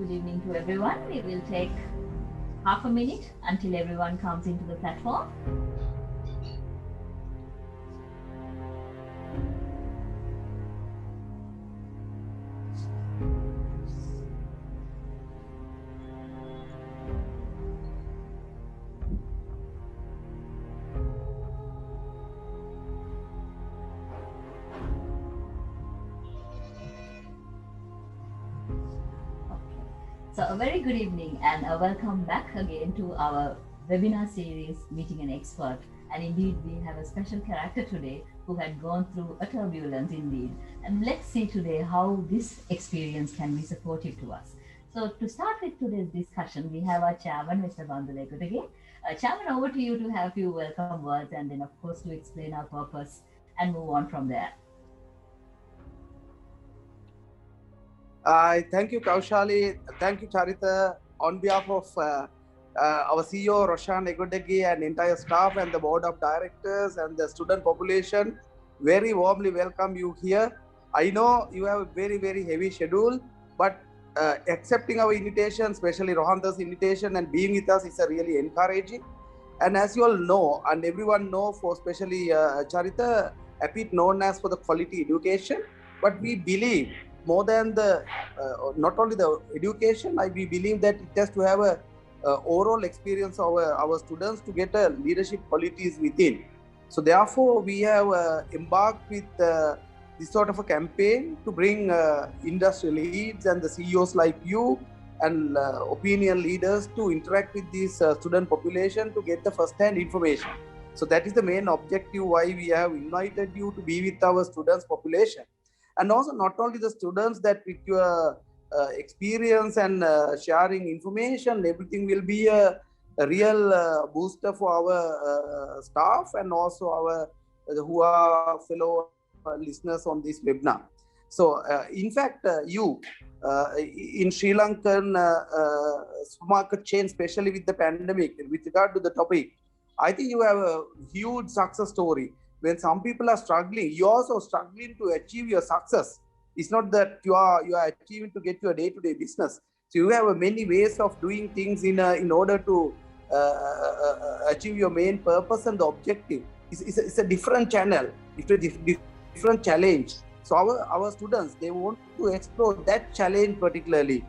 Good evening to everyone. We will take half a minute until everyone comes into the platform. So a very good evening and a welcome back again to our webinar series, Meeting an Expert. And indeed, we have a special character today who had gone through a turbulence indeed. And let's see today how this experience can be supportive to us. So to start with today's discussion, we have our chairman, Mr. Bandula again. Chairman, over to you to have a few welcome words and then of course to explain our purpose and move on from there. Thank you, Kaushali. Thank you, Charitha. On behalf of our CEO, Roshan Egodegi, and entire staff and the board of directors and the student population, very warmly welcome you here. I know you have a very, very heavy schedule, but accepting our invitation, especially Rohanta's invitation and being with us is really encouraging. And as you all know, and everyone know, for especially Charitha, a bit known as for the quality education, but we believe more than the not only the education, we believe that it has to have a overall experience of our students to get leadership qualities within. So therefore, we have embarked with this sort of a campaign to bring industry leads and the CEOs like you and opinion leaders to interact with this student population to get the first-hand information. So that is the main objective why we have invited you to be with our students population. And also not only the students, that with your experience and sharing information, everything will be a real booster for our staff and also our who are fellow listeners on this webinar. So in fact, you in Sri Lankan supermarket chain, especially with the pandemic, with regard to the topic, I think you have a huge success story. When some people are struggling, you're also struggling to achieve your success. It's not that you are achieving to get your day-to-day business. So you have many ways of doing things in order to achieve your main purpose and the objective. It's a different channel. It's a different challenge. So our students, they want to explore that challenge particularly.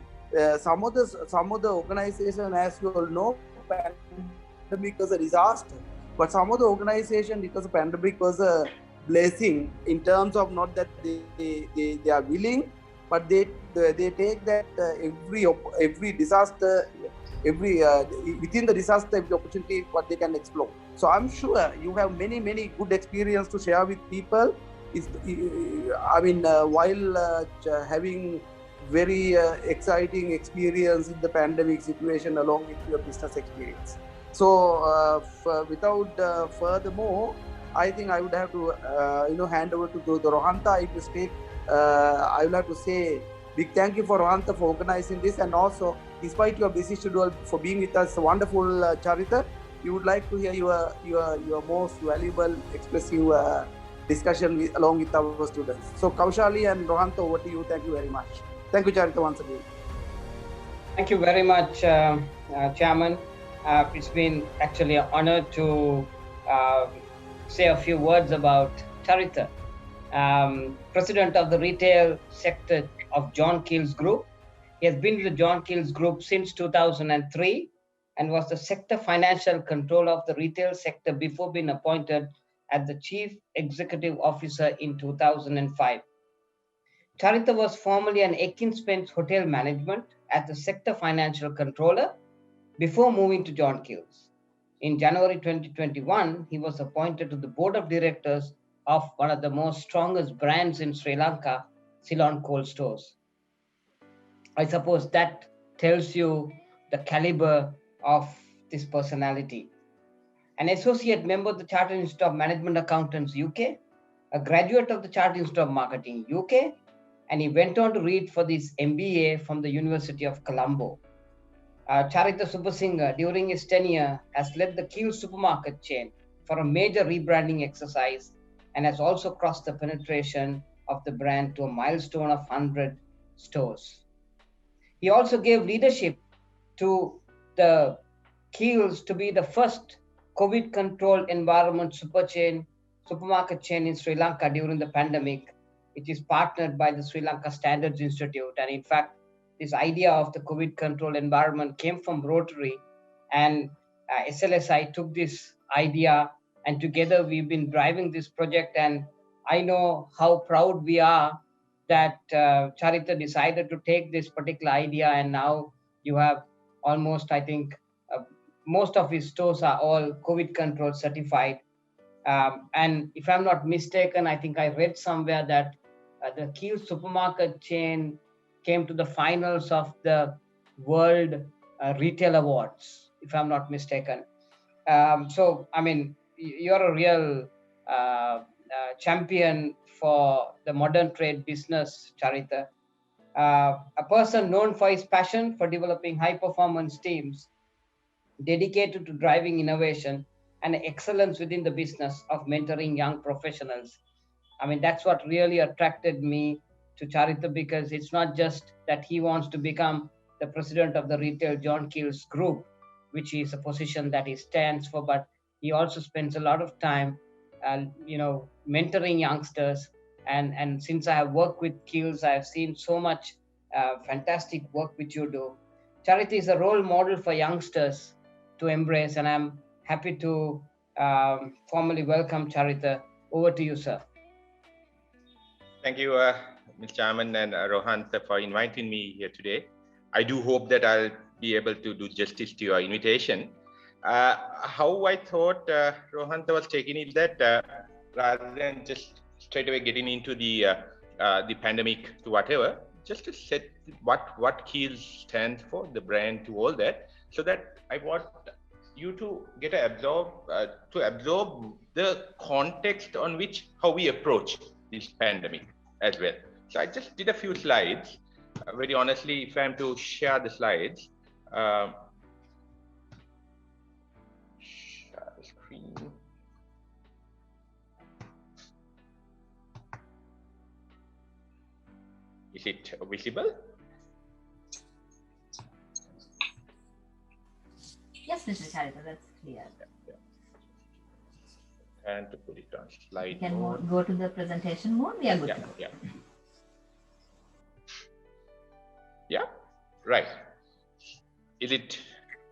Some of the organization, as you all know, pandemic was a disaster. But some of the organization, because the pandemic was a blessing in terms of not that they are willing, but they take that every disaster, within the disaster, every opportunity what they can explore. So I'm sure you have many good experience to share with people. While having very exciting experience in the pandemic situation along with your business experience. So without furthermore, I think I would have to hand over to the Rohanta. I would like to say big thank you for Rohanta for organizing this, and also despite your busy schedule for being with us. Wonderful, Charitha. You would like to hear your most valuable expressive discussion along with our students. So Kaushali and Rohanta, over to you. Thank you very much. Thank you, Charitha, once again. Thank you very much, Chairman. It's been actually an honor to say a few words about Charitha, president of the retail sector of John Keels Group. He has been with the John Keels Group since 2003 and was the sector financial controller of the retail sector before being appointed as the chief executive officer in 2005. Charitha was formerly an Akin Spence Hotel Management as the sector financial controller before moving to John Keels. In January 2021, he was appointed to the board of directors of one of the most strongest brands in Sri Lanka, Ceylon Cold Stores. I suppose that tells you the caliber of this personality. An associate member of the Chartered Institute of Management Accountants UK, a graduate of the Chartered Institute of Marketing UK, and he went on to read for this MBA from the University of Colombo. Charitha Subasinghe, during his tenure, has led the Keels supermarket chain for a major rebranding exercise and has also crossed the penetration of the brand to a milestone of 100 stores. He also gave leadership to the Keels to be the first COVID controlled environment supermarket chain in Sri Lanka during the pandemic. It is partnered by the Sri Lanka Standards Institute. And in fact, this idea of the COVID control environment came from Rotary, and SLSI took this idea, and together we've been driving this project. And I know how proud we are that Charitha decided to take this particular idea, and now you have almost, I think, most of his stores are all COVID control certified. And if I'm not mistaken, I think I read somewhere that the Keels supermarket chain came to the finals of the World Retail Awards, if I'm not mistaken. So, I mean, you're a real champion for the modern trade business, Charitha. A person known for his passion for developing high performance teams, dedicated to driving innovation and excellence within the business of mentoring young professionals. I mean, that's what really attracted me to Charitha, because it's not just that he wants to become the president of the Retail John Keels Group, which is a position that he stands for, but he also spends a lot of time, mentoring youngsters. And since I have worked with Keels, I have seen so much fantastic work which you do. Charitha is a role model for youngsters to embrace, and I'm happy to formally welcome Charitha. Over to you, sir. Thank you, Mr. Chairman and Rohan, for inviting me here today. I do hope that I'll be able to do justice to your invitation. How I thought Rohan was taking it that rather than just straight away getting into the pandemic to whatever, just to set what Keels stands for, the brand, to all that, so that I want you to get absorb the context on which how we approach this pandemic as well. So I just did a few slides. Very honestly, if I'm to share the slides, share the screen. Is it visible? Yes, Mr. Charitha, that's clear. Yeah. And to put it on slide You can mode. go to the presentation mode. We are good. Yeah. Yeah, right. Is it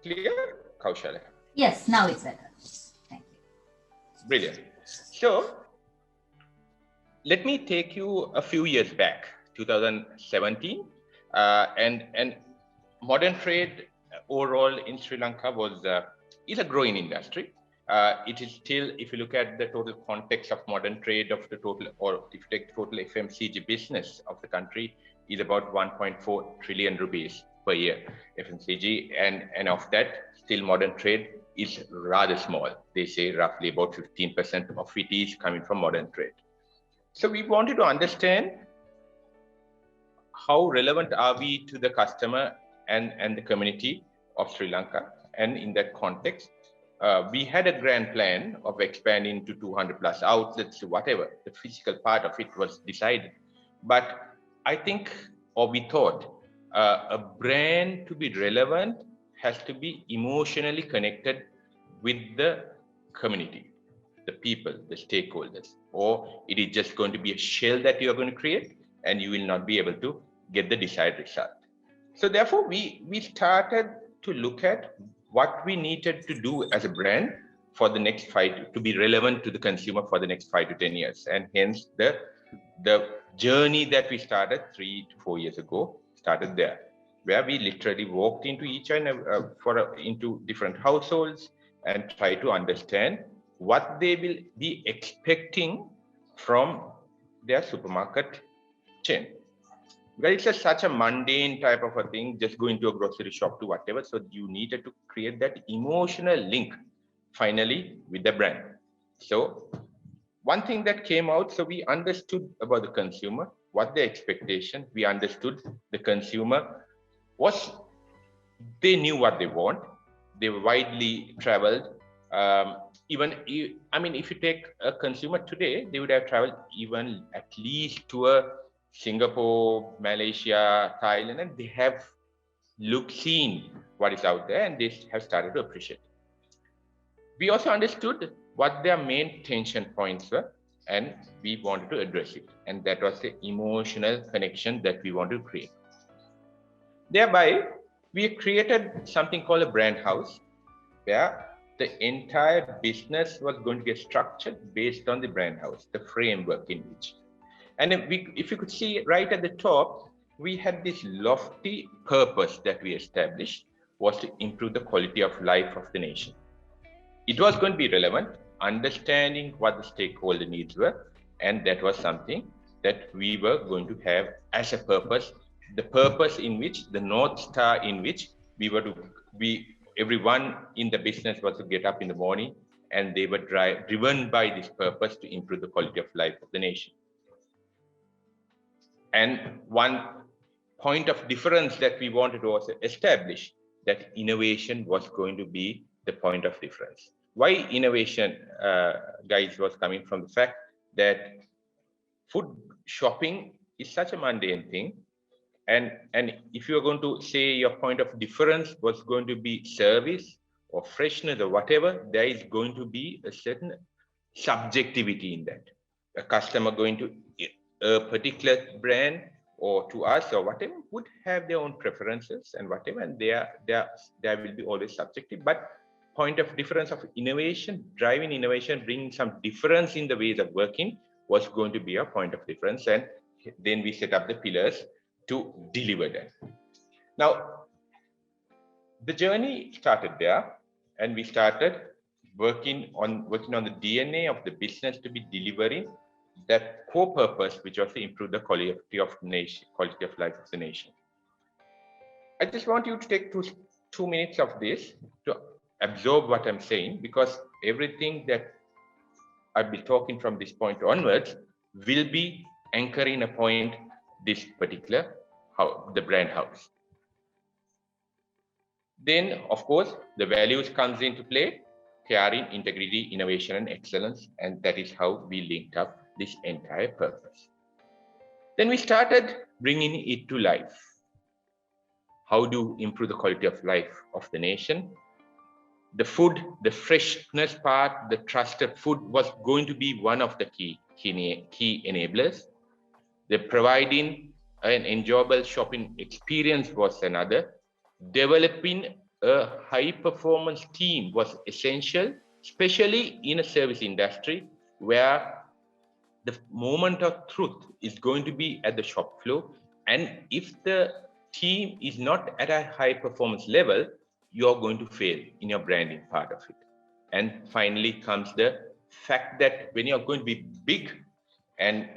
clear, Kaushalya? Yes, now it's better. Thank you. Brilliant. So let me take you a few years back, 2017, and modern trade overall in Sri Lanka is a growing industry. It is still, if you look at the total context of modern trade of the total, or if you take total FMCG business of the country, is about 1.4 trillion rupees per year, FMCG, and of that, still modern trade is rather small. They say roughly about 15% of it is coming from modern trade. So we wanted to understand how relevant are we to the customer and the community of Sri Lanka. And in that context, we had a grand plan of expanding to 200 plus outlets, whatever. The physical part of it was decided. But I think, or we thought, a brand to be relevant has to be emotionally connected with the community, the people, the stakeholders, or it is just going to be a shell that you are going to create and you will not be able to get the desired result. So therefore, we started to look at what we needed to do as a brand for the next to be relevant to the consumer for the next 5 to 10 years. And hence the journey that we started 3 to 4 years ago started there, where we literally walked into into different households and try to understand what they will be expecting from their supermarket chain. Well, it's such a mundane type of a thing, just going to a grocery shop to whatever. So you needed to create that emotional link finally with the brand. So one thing that came out, so we understood about the consumer, what their expectation, we understood the consumer they knew what they want. They widely traveled. If you take a consumer today, they would have traveled even at least to Singapore, Malaysia, Thailand, and they have seen what is out there, and they have started to appreciate. We also understood what their main tension points were, and we wanted to address it. And that was the emotional connection that we wanted to create. Thereby, we created something called a brand house, where the entire business was going to get structured based on the brand house, the framework in which. And if you could see right at the top, we had this lofty purpose that we established, was to improve the quality of life of the nation. It was going to be relevant, understanding what the stakeholder needs were, and that was something that we were going to have as a purpose, the purpose in which, the North Star in which we were to be, everyone in the business was to get up in the morning and they were driven by this purpose to improve the quality of life of the nation. And one point of difference that we wanted to also establish, that innovation was going to be the point of difference. Why innovation, guys, was coming from the fact that food shopping is such a mundane thing. And if you're going to say your point of difference was going to be service or freshness or whatever, there is going to be a certain subjectivity in that. A customer going to a particular brand or to us or whatever would have their own preferences and whatever, and there will be always subjective. But point of difference of innovation, driving innovation, bringing some difference in the ways of working was going to be a point of difference. And then we set up the pillars to deliver that. Now, the journey started there, and we started working on the DNA of the business to be delivering that core purpose, which was to improve the quality of life of the nation. I just want you to take 2 minutes of this to absorb what I'm saying, because everything that I'll be talking from this point onwards will be anchoring a point, this particular the brand house. Then, of course, the values comes into play: caring, integrity, innovation, and excellence. And that is how we linked up this entire purpose. Then we started bringing it to life. How to improve the quality of life of the nation? The food, the freshness part, the trusted food was going to be one of the key enablers. The providing an enjoyable shopping experience was another. Developing a high performance team was essential, especially in a service industry where the moment of truth is going to be at the shop floor. And if the team is not at a high performance level, you're going to fail in your branding part of it. And finally comes the fact that when you're going to be big and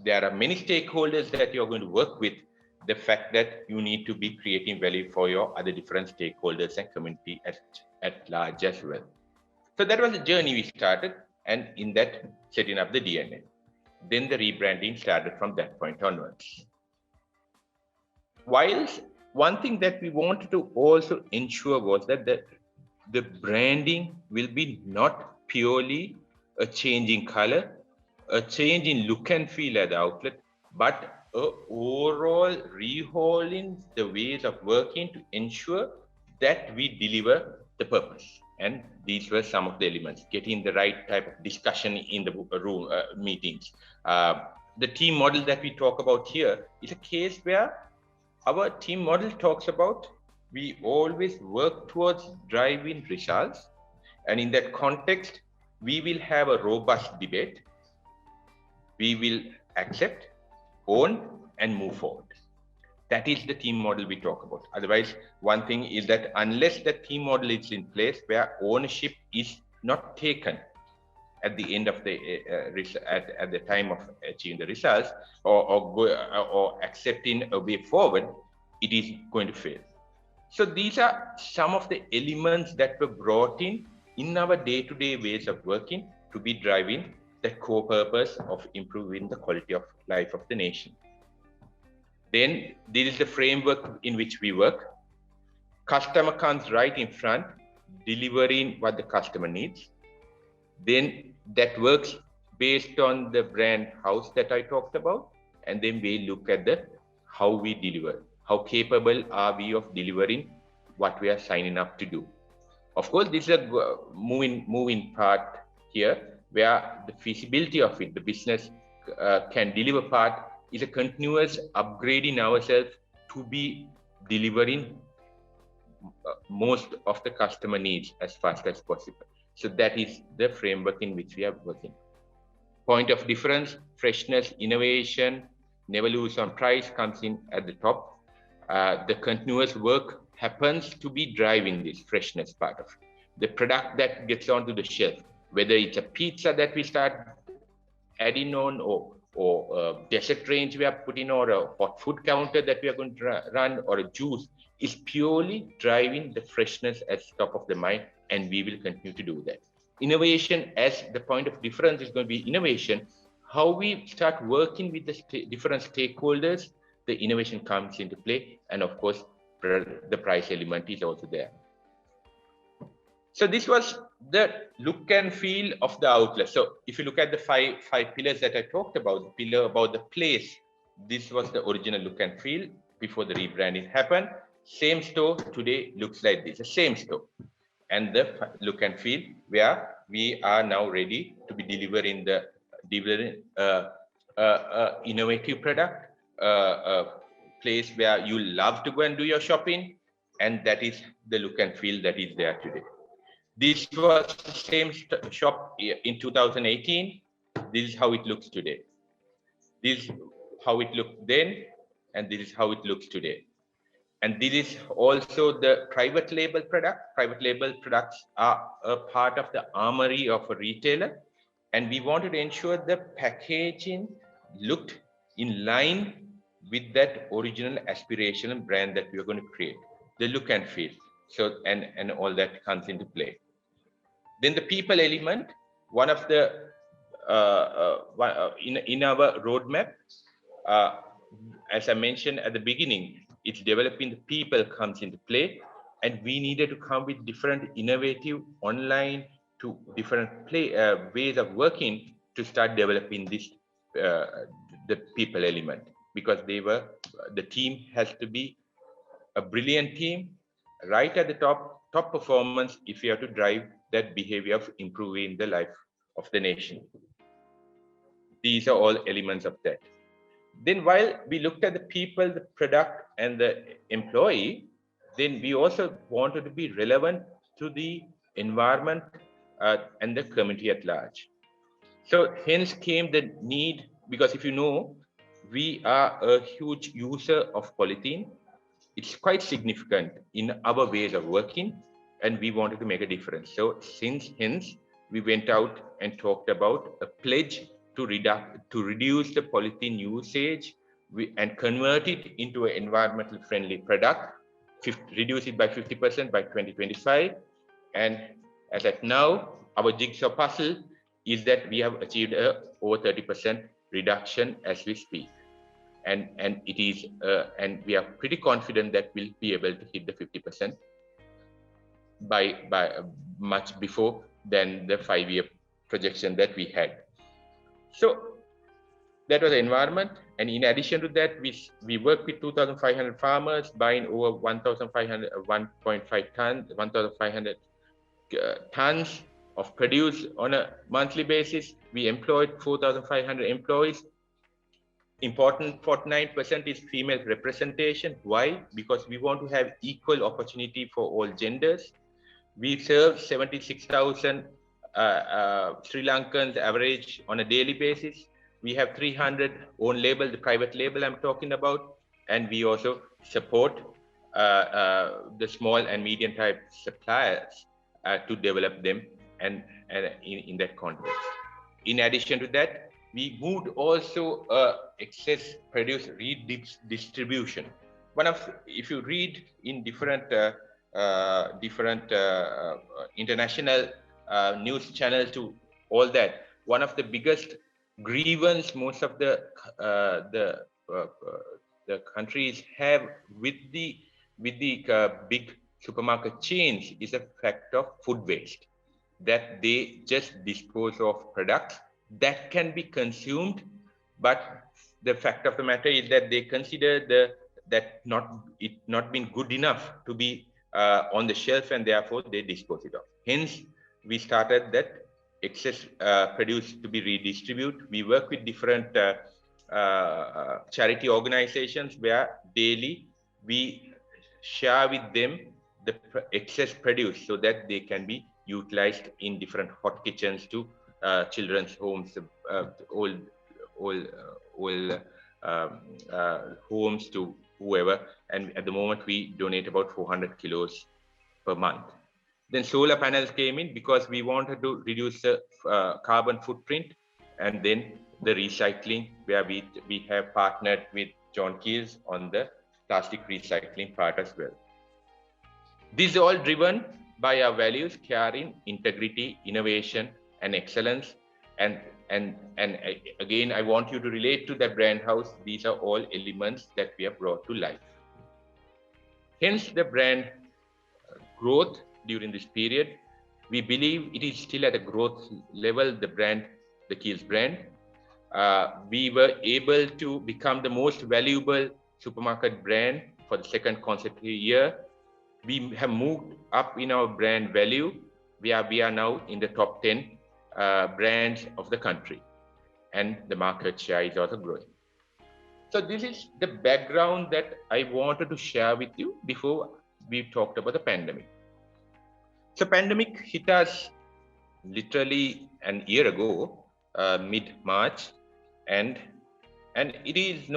there are many stakeholders that you're going to work with, the fact that you need to be creating value for your other different stakeholders and community at large as well. So that was the journey we started, and in that setting up the DNA. Then the rebranding started from that point onwards. Whilst one thing that we wanted to also ensure was that the branding will be not purely a change in color, a change in look and feel at the outlet, but a overall rehauling the ways of working to ensure that we deliver the purpose. And these were some of the elements: getting the right type of discussion in the room meetings. The team model that we talk about here is a case where our team model talks about we always work towards driving results. And in that context, we will have a robust debate. We will accept, own, and move forward. That is the team model we talk about. Otherwise, one thing is that unless the team model is in place where ownership is not taken at the end of the at the time of achieving the results or accepting a way forward, it is going to fail. So these are some of the elements that were brought in our day-to-day ways of working to be driving the core purpose of improving the quality of life of the nation. Then this is the framework in which we work. Customer comes right in front, delivering what the customer needs. Then that works based on the brand house that I talked about. And then we look at how we deliver. How capable are we of delivering what we are signing up to do? Of course, this is a moving part here, where the feasibility of it, the business can deliver part, is a continuous upgrading ourselves to be delivering most of the customer needs as fast as possible. So that is the framework in which we are working. Point of difference, freshness, innovation, never lose on price comes in at the top. The continuous work happens to be driving this freshness part of it. The product that gets onto the shelf, whether it's a pizza that we start adding on, or a dessert range we are putting, or a hot food counter that we are going to run, or a juice, is purely driving the freshness at top of the mind, and we will continue to do that. Innovation, as the point of difference is going to be innovation, how we start working with the different stakeholders, the innovation comes into play, and of course, the price element is also there. So this was the look and feel of the outlet. So if you look at the five pillars that I talked about, the pillar about the place, this was the original look and feel before the rebranding happened. Same store today looks like this, the same store. And the look and feel where we are now ready to be delivering innovative product, a place where you love to go and do your shopping, and that is the look and feel that is there today. This was the same shop in 2018. This is how it looks today. This is how it looked then, and this is how it looks today. And this is also the private label product. Private label products are a part of the armory of a retailer. And we wanted to ensure the packaging looked in line with that original aspirational brand that we are going to create, the look and feel. So, and all that comes into play. Then the people element, one of the, in our roadmap, as I mentioned at the beginning, it's developing the people comes into play, and we needed to come with different innovative online to different ways of working to start developing this, the people element, because the team has to be a brilliant team, right at the top performance if you have to drive that behavior of improving the life of the nation. These are all elements of that. Then while we looked at the people, the product, and the employee, then we also wanted to be relevant to the environment and the community at large. So hence came the need, because if you know, we are a huge user of polythene. It's quite significant in our ways of working, and we wanted to make a difference. So hence, we went out and talked about a pledge to reduce the polythene usage and convert it into an environmentally friendly product, reduce it by 50% by 2025. And as of now, our jigsaw puzzle is that we have achieved over 30% reduction as we speak. And it is, and we are pretty confident that we'll be able to hit the 50% by much before than the 5-year projection that we had. So that was the environment. And in addition to that, we work with 2,500 farmers buying over 1,500 tons of produce on a monthly basis. We employed 4,500 employees. Important, 49% is female representation. Why? Because we want to have equal opportunity for all genders. We serve 76,000 Sri Lankans average on a daily basis. We have 300 own label, the private label I'm talking about, and we also support the small and medium type suppliers to develop them and in that context. In addition to that, we moved also excess produce redistribution. If you read in different international news channels to all that, one of the biggest grievance most of the countries have with the big supermarket chains is the fact of food waste, that they just dispose of products that can be consumed, but the fact of the matter is that they consider that it not been good enough to be on the shelf, and therefore they dispose it off. Hence, we started that excess produce to be redistributed. We work with different charity organizations where daily we share with them the excess produce so that they can be utilized in different hot kitchens to children's homes, old homes, to whoever. And at the moment, we donate about 400 kilos per month. Then solar panels came in because we wanted to reduce the carbon footprint, and then the recycling, where we have partnered with John Keels on the plastic recycling part as well. This is all driven by our values: caring, integrity, innovation, and excellence. And again, I want you to relate to the brand house. These are all elements that we have brought to life. Hence, the brand growth during this period, we believe it is still at a growth level, the Keels brand. We were able to become the most valuable supermarket brand for the second consecutive year. We have moved up in our brand value. We are now in the top 10 brands of the country, and the market share is also growing. So this is the background that I wanted to share with you before we talked about the pandemic. So pandemic hit us literally an year ago, mid-March, and it is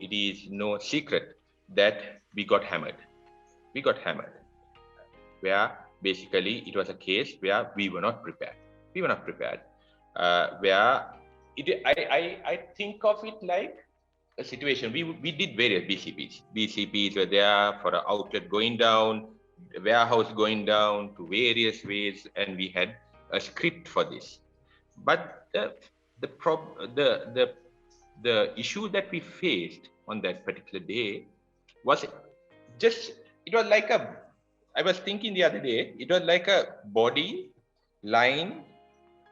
it is no secret that we got hammered. We got hammered, where basically it was a case where we were not prepared. We were not prepared. I think of it like a situation. We did various BCPs. BCPs were there for an outlet going down, the warehouse going down, to various ways, and we had a script for this. But the issue that we faced on that particular day was just, it was like I was thinking the other day, it was like a body lying,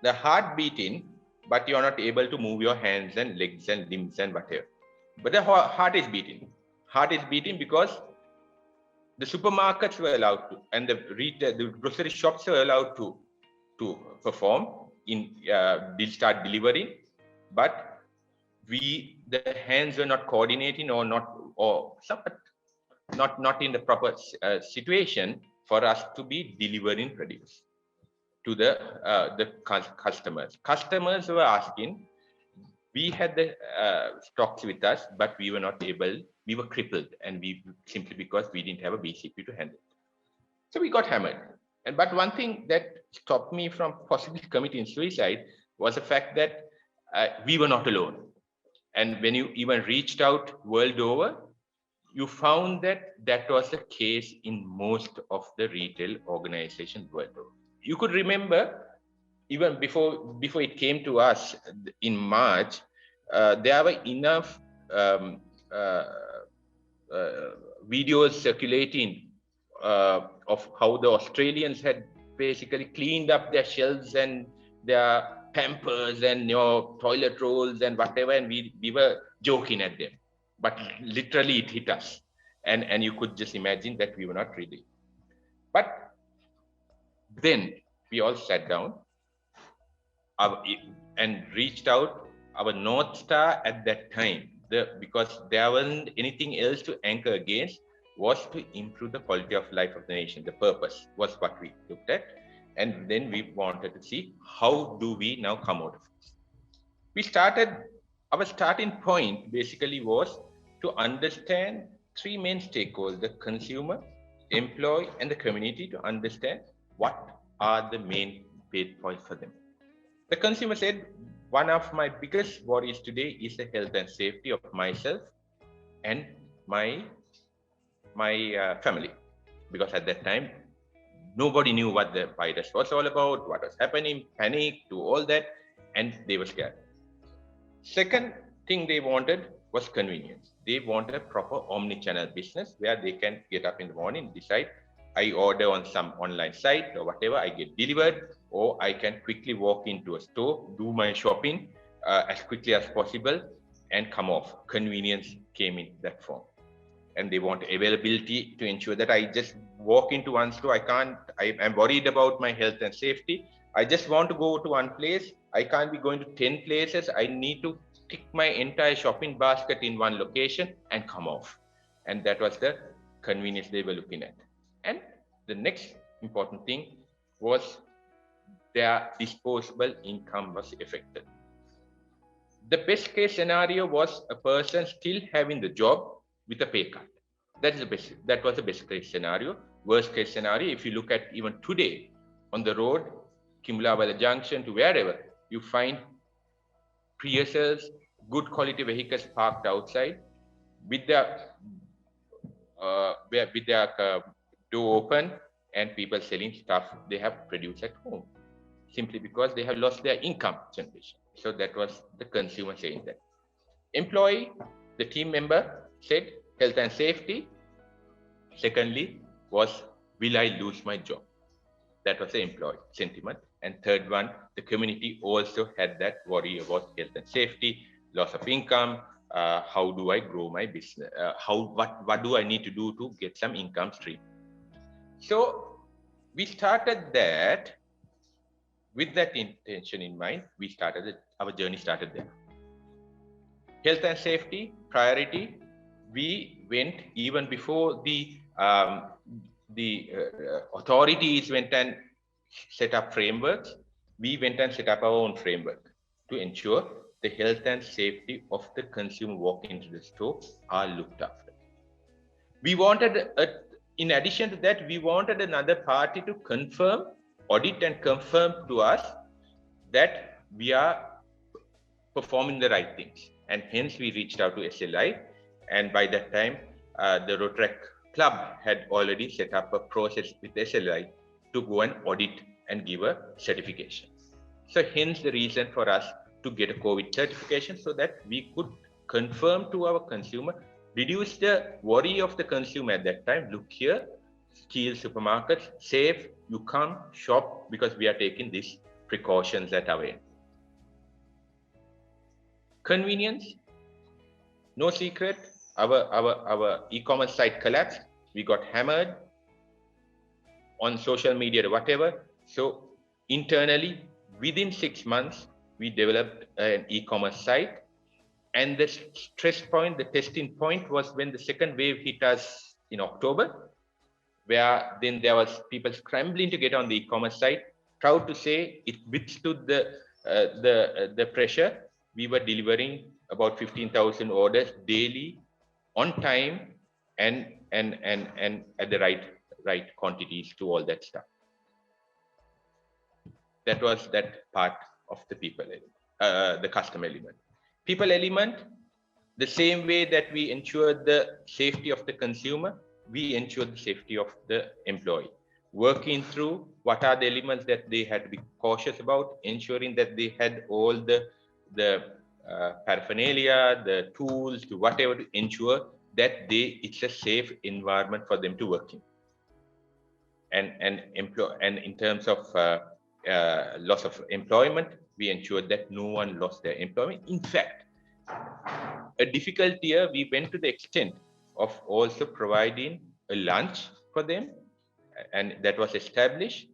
the heart beating, but you're not able to move your hands and legs and limbs and whatever. But the heart is beating. Heart is beating because the supermarkets were allowed to, and the grocery shops were allowed to perform start delivering, but the hands were not coordinating or not in the proper situation for us to be delivering produce to the customers. Customers were asking. We had the stocks with us, but we were not able. We were crippled, and simply because we didn't have a BCP to handle it. So we got hammered. But one thing that stopped me from possibly committing suicide was the fact that we were not alone. And when you even reached out world over, you found that was the case in most of the retail organizations world over. You could remember, even before it came to us in March, there were enough videos circulating of how the Australians had basically cleaned up their shelves and their Pampers and toilet rolls and whatever, and we were joking at them. But literally it hit us, and you could just imagine that we were not ready. But then we all sat down and reached out. Our North Star at that time, because there wasn't anything else to anchor against, was to improve the quality of life of the nation. The purpose was what we looked at. And then we wanted to see, how do we now come out of it? Our starting point basically was to understand three main stakeholders: the consumer, employee, and the community, to understand what are the main pain points for them. The consumer said, one of my biggest worries today is the health and safety of myself and my family. Because at that time, nobody knew what the virus was all about, what was happening, panic, to all that, and they were scared. Second thing they wanted was convenience. They wanted a proper omni-channel business where they can get up in the morning, decide, I order on some online site or whatever, I get delivered, or I can quickly walk into a store, do my shopping as quickly as possible, and come off. Convenience came in that form. And they want availability to ensure that I just walk into one store. I'm worried about my health and safety. I just want to go to one place. I can't be going to 10 places. I need to stick my entire shopping basket in one location and come off. And that was the convenience they were looking at. And the next important thing was their disposable income was affected. The best case scenario was a person still having the job with a pay cut. That was the best case scenario. Worst case scenario, if you look at even today on the road, Kimulawala Junction to wherever, you find Priuses, good quality vehicles parked outside with their door open, and people selling stuff they have produced at home, simply because they have lost their income generation. So that was the consumer saying that. Employee, the team member said health and safety. Secondly was, will I lose my job? That was the employee sentiment. And third one, the community also had that worry about health and safety, loss of income. How do I grow my business? What do I need to do to get some income stream? So we started that with that intention in mind. Our journey started there. Health and safety priority. We went even before the authorities went and set up frameworks. We went and set up our own framework to ensure the health and safety of the consumer walking into the store are looked after. We wanted, in addition to that, we wanted another party to audit and confirm to us that we are performing the right things. And hence we reached out to SLI. And by that time, the Rotaract Club had already set up a process with SLI to go and audit and give a certification. So hence the reason for us to get a COVID certification, so that we could confirm to our consumer, reduce the worry of the consumer at that time. Look here, Keels supermarkets, safe, you come shop because we are taking these precautions at our end. Convenience, no secret, our e-commerce site collapsed. We got hammered on social media or whatever. So internally, within 6 months, we developed an e-commerce site. And the stress point, the testing point was when the second wave hit us in October, where then there was people scrambling to get on the e-commerce site. Proud to say it withstood the pressure. We were delivering about 15,000 orders daily on time and at the right quantities to all that stuff. That was that part of the people element, the customer element. People element, the same way that we ensured the safety of the consumer, we ensured the safety of the employee. Working through what are the elements that they had to be cautious about, ensuring that they had all the paraphernalia, the tools, to whatever, to ensure that it's a safe environment for them to work in. And in terms of loss of employment, we ensured that no one lost their employment. In fact, a difficult year, we went to the extent of also providing a lunch for them, and that was established,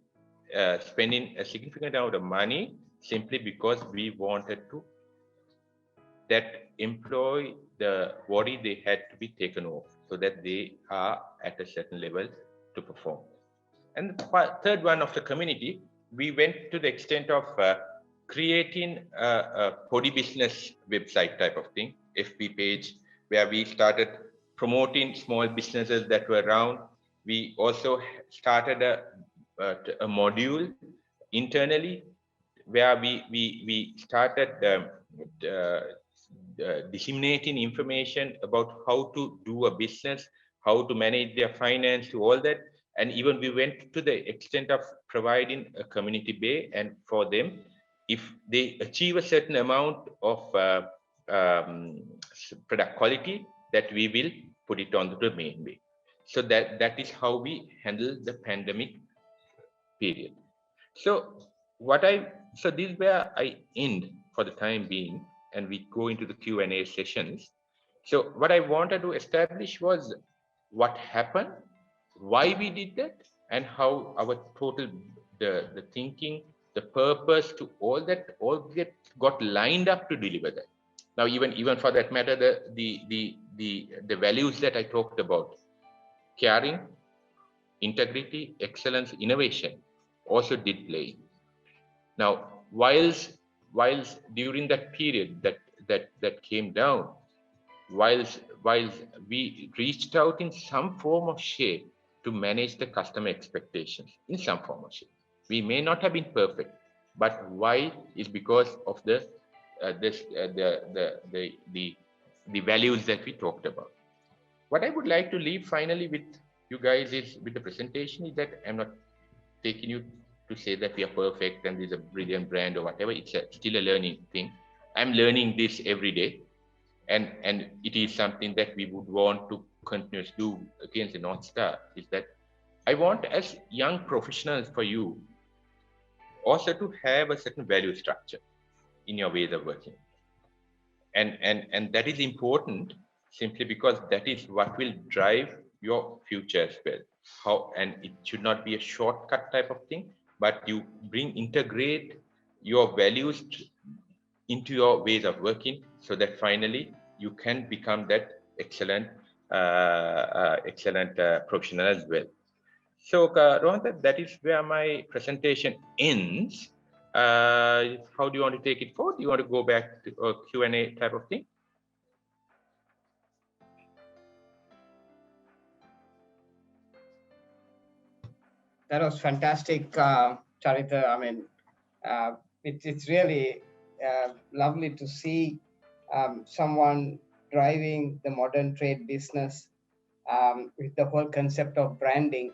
spending a significant amount of money simply because we wanted to that employee, the worry they had to be taken off so that they are at a certain level to perform. And the third one of the community, we went to the extent of creating a body business website type of thing, FB page, where we started promoting small businesses that were around. We also started a module internally where we started disseminating information about how to do a business, how to manage their finance, to all that. And even we went to the extent of providing a community bay, and for them, if they achieve a certain amount of product quality, that we will put it on the main bay. So that is how we handle the pandemic period. So So this is where I end for the time being, and we go into the Q&A sessions. So what I wanted to establish was what happened, why we did that, and how our total the thinking, the purpose to all get got lined up to deliver that. Now, even for that matter, the values that I talked about, caring, integrity, excellence, innovation, also did play. Now, whilst during that period that came down, whilst we reached out in some form of shape to manage the customer expectations in some form of shape. We may not have been perfect, but why is because of the values that we talked about. What I would like to leave finally with you guys is with the presentation is that I'm not taking you to say that we are perfect and this is a brilliant brand or whatever. It's still a learning thing. I'm learning this every day, and it is something that we would want to continuously do against the North Star. Is that I want as young professionals for you also to have a certain value structure in your ways of working, and that is important simply because that is what will drive your future as well. How, and it should not be a shortcut type of thing, but you integrate your values into your ways of working so that finally you can become that excellent professional as well. So Rohanta, that is where my presentation ends. How do you want to take it forward? Do you want to go back to a Q&A type of thing? That was fantastic, Charitha. I mean, it's really lovely to see someone driving the modern trade business with the whole concept of branding.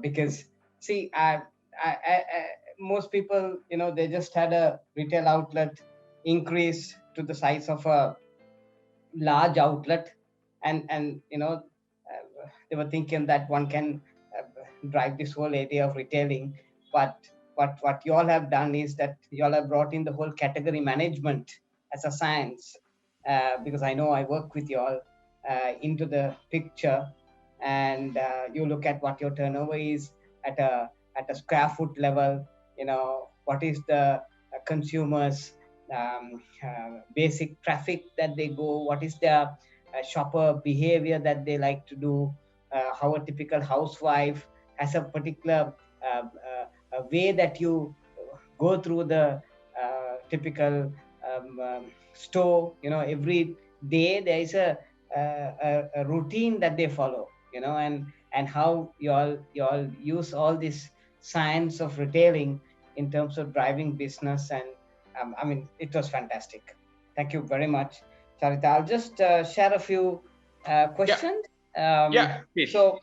Because see, most people, they just had a retail outlet increase to the size of a large outlet, and they were thinking that one can drive this whole area of retailing. But what you all have done is that you all have brought in the whole category management as a science, because I know I work with you all into the picture, and you look at what your turnover is at a square foot level. What is the consumers basic traffic that they go, what is their shopper behavior that they like to do, how a typical housewife has a particular way that you go through the typical store. Every day there is a routine that they follow, and how you all use all this science of retailing in terms of driving business. And I mean, it was fantastic. Thank you very much, Charitha. I'll just share a few questions. Yeah, please. So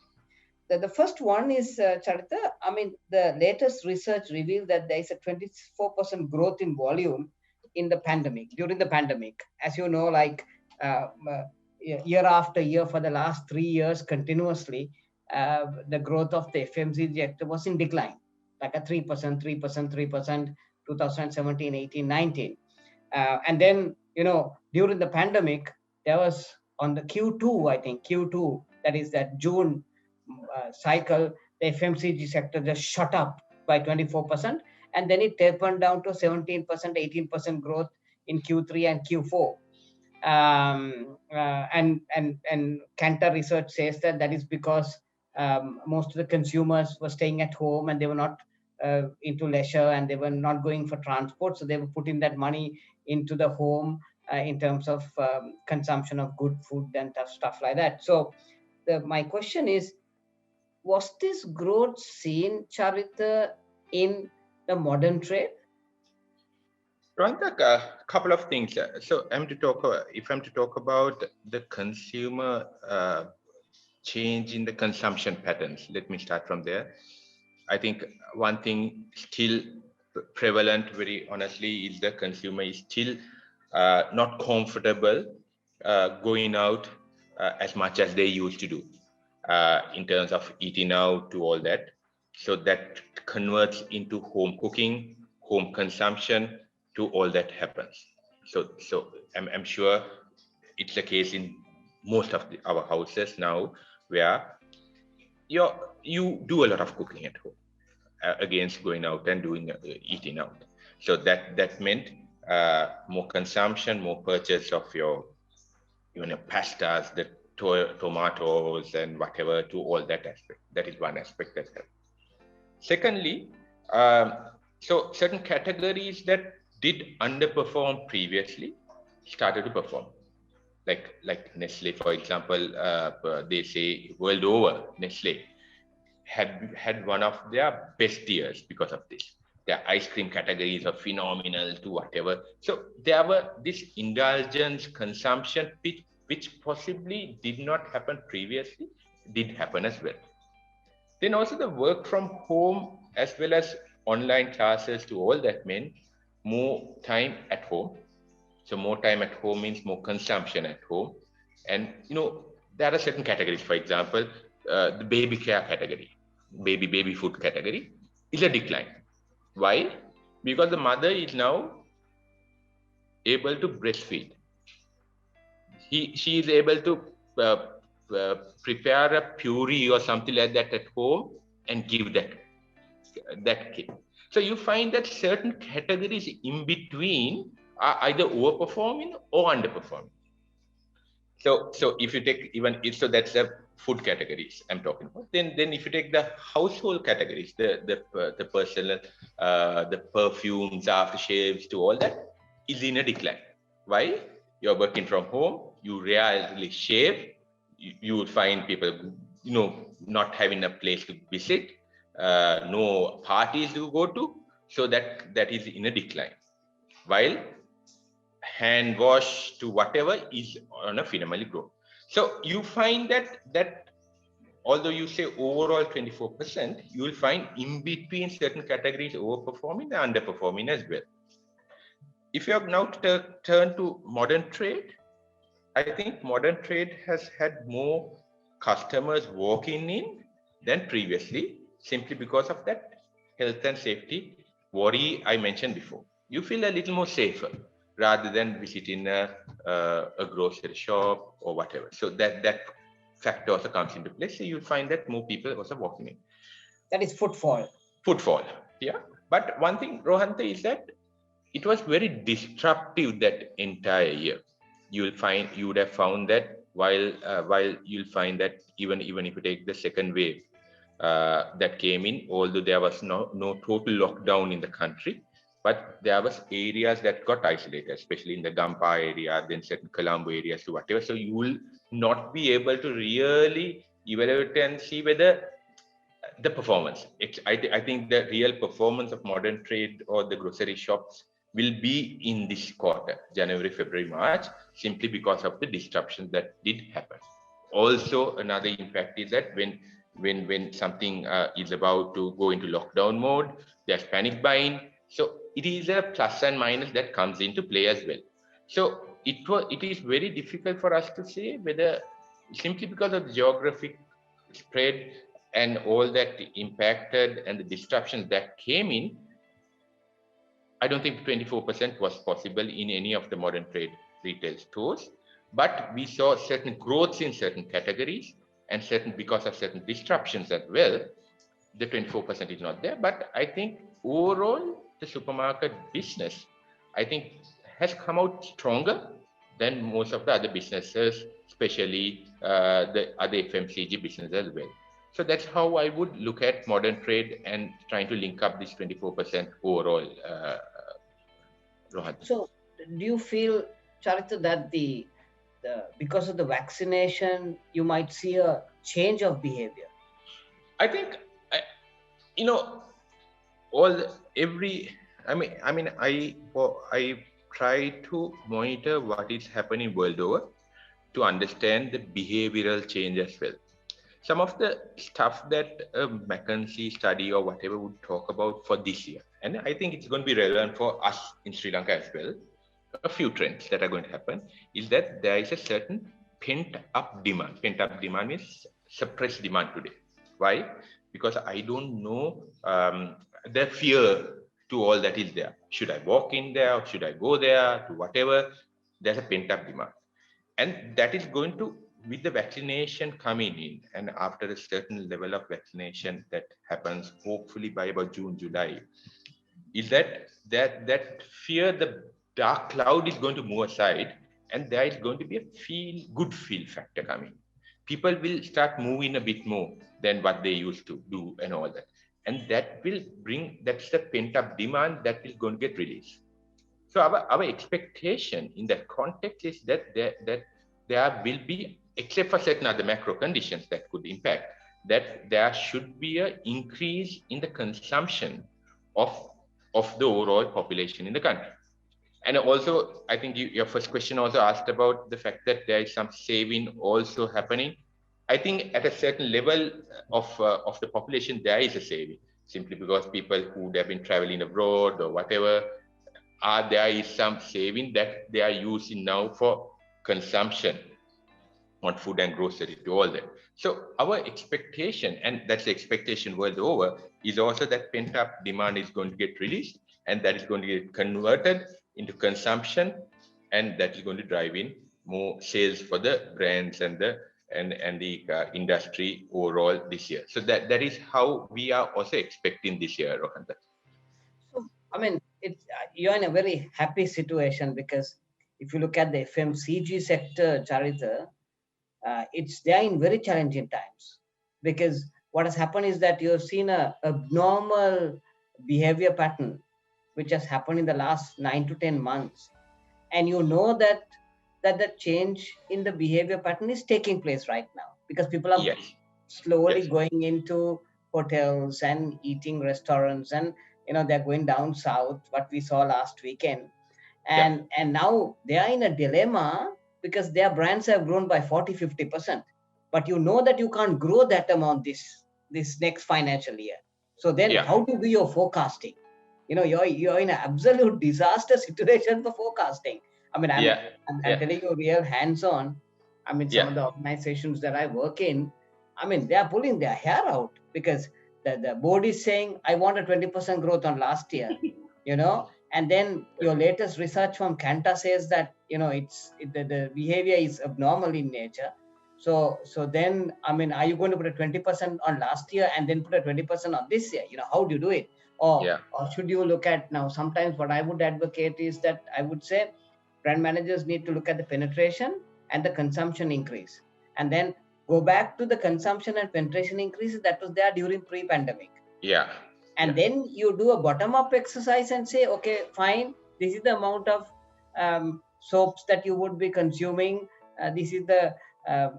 the first one is, Charitha, I mean, the latest research revealed that there is a 24% growth in volume in the pandemic, during the pandemic. As you know, like year after year for the last 3 years continuously, the growth of the FMCG sector was in decline, like a 3%, 3%, 3%, 2017, 18, 19. And then, during the pandemic, there was on the Q2, I think, Q2, that is that June cycle, the FMCG sector just shot up by 24%. And then it tapered down to 17%, 18% growth in Q3 and Q4. And Kantar research says that is because most of the consumers were staying at home and they were not into leisure, and they were not going for transport, so they were putting that money into the home in terms of consumption of good food and stuff like that. So my question is, was this growth seen, Charitha, in the modern trade? Rohanta, a couple of things. So if I'm to talk about the consumer change in the consumption patterns, let me start from there. I think one thing still prevalent, very honestly, is the consumer is still not comfortable going out as much as they used to do in terms of eating out to all that. So that converts into home cooking, home consumption, to all that happens. So I'm sure it's the case in most of our houses now, where you do a lot of cooking at home against going out and doing eating out. So that meant more consumption, more purchase of your pastas, the tomatoes and whatever, to all that aspect. That is one aspect as well. Secondly, so certain categories that did underperform previously started to perform. Like Nestle, for example, they say world over, Nestle had one of their best years because of this. Their ice cream categories are phenomenal to whatever. So there were this indulgence consumption which possibly did not happen previously, did happen as well. Then also the work from home as well as online classes, to all that meant more time at home. So more time at home means more consumption at home. And there are certain categories, for example, the baby care category, baby food category is a decline. Why? Because the mother is now able to breastfeed. She is able to prepare a puree or something like that at home and give that kid. So you find that certain categories in between are either overperforming or underperforming. So if you take so that's the food categories I'm talking about. Then if you take the household categories, the personal, the perfumes, aftershaves, to all that is in a decline. Why? You're working from home. You rarely shave. You will find people, not having a place to visit, no parties to go to. So that is in a decline. While hand wash to whatever is on a phenomenal growth. So you find that although you say overall 24%, you will find in between certain categories overperforming and underperforming as well. If you have now turn to modern trade, I think modern trade has had more customers walking in than previously, simply because of that health and safety worry I mentioned before. You feel a little more safer rather than visiting a grocery shop or whatever. So that factor also comes into play. So you find that more people also walking in. That is footfall. Footfall, yeah. But one thing, Rohantha, is that it was very disruptive that entire year. You would have found that while you'll find that even if you take the second wave that came in, although there was no total lockdown in the country, but there was areas that got isolated, especially in the Gampa area, then certain Colombo areas to whatever. So you will not be able to really evaluate and see whether the performance. I think the real performance of modern trade or the grocery shops will be in this quarter, January, February, March, simply because of the disruption that did happen. Also, another impact is that when something is about to go into lockdown mode, there's panic buying. So it is a plus and minus that comes into play as well. So it is very difficult for us to say whether, simply because of the geographic spread and all that impacted and the disruptions that came in, I don't think 24% was possible in any of the modern trade retail stores, but we saw certain growths in certain categories and because of certain disruptions as well, the 24% is not there. But I think overall, the supermarket business, I think, has come out stronger than most of the other businesses, especially the other FMCG business as well. So that's how I would look at modern trade and trying to link up this 24% overall, Rohan. So do you feel, Charitha, that the because of the vaccination, you might see a change of behavior? I think, I try to monitor what is happening world over to understand the behavioral change as well. Some of the stuff that a McKinsey study or whatever would talk about for this year, and I think it's going to be relevant for us in Sri Lanka as well. A few trends that are going to happen is that there is a certain pent-up demand. Pent-up demand means suppressed demand today. Why? because I don't know the fear to all that is there. Should I walk in there? Or should I go there? To whatever. There's a pent-up demand. And that is going to, with the vaccination coming in, and after a certain level of vaccination that happens, hopefully by about June, July, is that fear, the dark cloud is going to move aside, and there is going to be a good feel factor coming. People will start moving a bit more than what they used to do and all that. And that will bring, that's the pent-up demand that is going to get released. So our expectation in that context is that there will be, except for certain other macro conditions that could impact, that there should be an increase in the consumption of the overall population in the country. And also, I think your first question also asked about the fact that there is some saving also happening. I think at a certain level of the population, there is a saving, simply because people who would have been traveling abroad or whatever, there is some saving that they are using now for consumption on food and grocery to all that. So our expectation, and that's the expectation world over, is also that pent-up demand is going to get released, and that is going to get converted into consumption, and that is going to drive in more sales for the brands and the industry overall this year. So that is how we are also expecting this year, Rohanta. So, I mean, you're in a very happy situation, because if you look at the FMCG sector, Charitha, they're in very challenging times, because what has happened is that you have seen a abnormal behavior pattern which has happened in the last 9 to 10 months, and you know that the change in the behavior pattern is taking place right now, because people are slowly going into hotels and eating restaurants, and they're going down south, what we saw last weekend, and now they are in a dilemma, because their brands have grown by 40-50%, but you know that you can't grow that amount this next financial year. So then how to do your forecasting? You're in an absolute disaster situation for forecasting. I mean, I'm telling you real hands-on. I mean, some of the organizations that I work in, I mean, they are pulling their hair out, because the board is saying, I want a 20% growth on last year, and then your latest research from Kanta says that, the behavior is abnormal in nature. So then, I mean, are you going to put a 20% on last year and then put a 20% on this year? How do you do it? Or should you look at, now, sometimes what I would advocate is that I would say brand managers need to look at the penetration and the consumption increase, and then go back to the consumption and penetration increases that was there during pre-pandemic. And then you do a bottom-up exercise and say, okay, fine, this is the amount of soaps that you would be consuming. This is the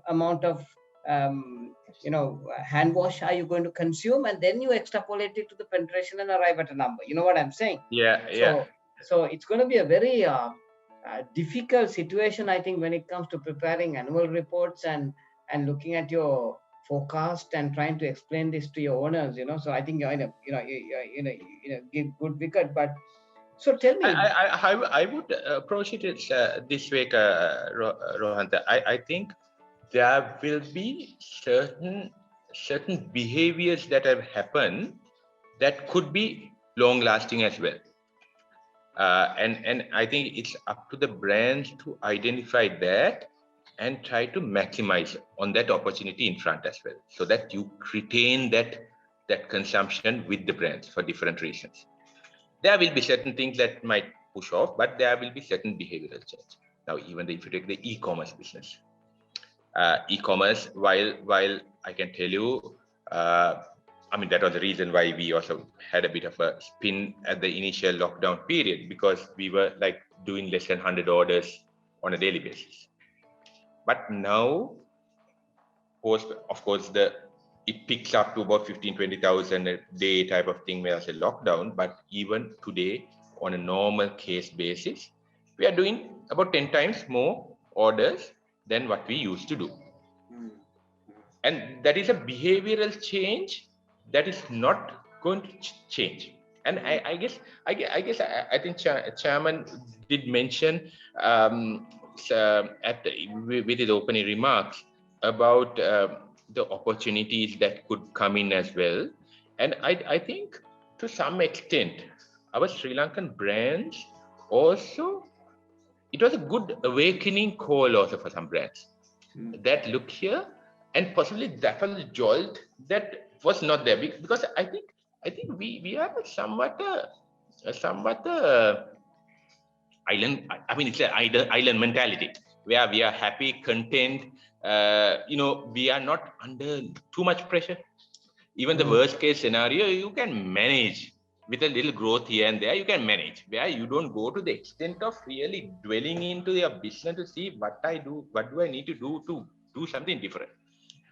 amount of hand wash are you going to consume, and then you extrapolate it to the penetration and arrive at a number. You know what I'm saying? So it's going to be a very difficult situation, I think, when it comes to preparing annual reports and looking at your forecast and trying to explain this to your owners. So I think you're in a good wicket. But so tell me, I would approach it this way, Rohanta. I think there will be certain behaviors that have happened that could be long lasting as well. And I think it's up to the brands to identify that and try to maximize on that opportunity in front as well, so that you retain that consumption with the brands for different reasons. There will be certain things that might push off, but there will be certain behavioral change. Now, even if you take the e-commerce business, e-commerce, while I can tell you, I mean, that was the reason why we also had a bit of a spin at the initial lockdown period, because we were like doing less than 100 orders on a daily basis. But now, of course, it picks up to about 15,000-20,000 a day type of thing when I say lockdown. But even today, on a normal case basis, we are doing about 10 times more orders than what we used to do. And that is a behavioral change that is not going to change. And I think Chairman did mention with his opening remarks about the opportunities that could come in as well. And I think to some extent, our Sri Lankan brands also, it was a good awakening call also for some brands that look here, and possibly that was a jolt that was not there because I think we have a somewhat island. I mean, it's an island mentality where we are happy, content. We are not under too much pressure. Even the worst case scenario, you can manage with a little growth here and there. You can manage where you don't go to the extent of really dwelling into your business to see what do I need to do something different.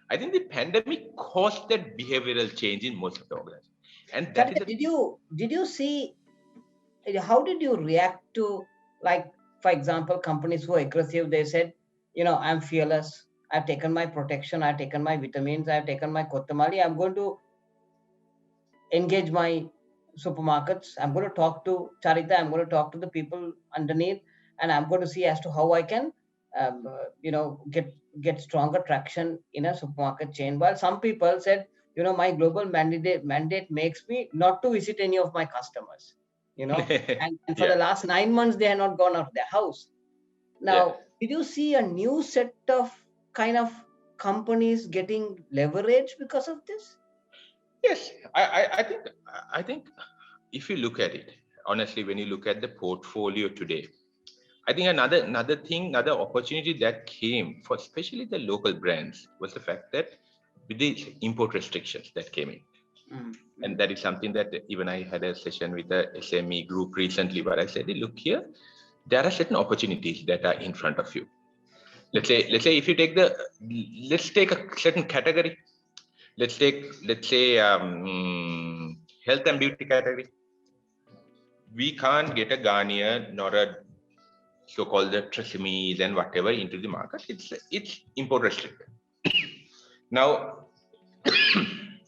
I think the pandemic caused that behavioral change in most of the organizations, and that is Did you see, how did you react to, like, for example, companies who are aggressive? They said, I'm fearless. I've taken my protection. I've taken my vitamins. I've taken my kotamali. I'm going to engage my supermarkets. I'm going to talk to Charitha. I'm going to talk to the people underneath, and I'm going to see as to how I can, get stronger traction in a supermarket chain. While some people said, my global mandate makes me not to visit any of my customers. And for the last 9 months, they have not gone out of their house. Now, did you see a new set of kind of companies getting leverage because of this? Yes, I think if you look at it honestly, when you look at the portfolio today, I think another opportunity that came for especially the local brands was the fact that with the import restrictions that came in. And that is something that even I had a session with the SME group recently where I said, look here, there are certain opportunities that are in front of you. Let's say if you let's take a certain category. Let's say health and beauty category. We can't get a Garnier nor a so-called the Treseme's and whatever into the market. It's import restricted. Now,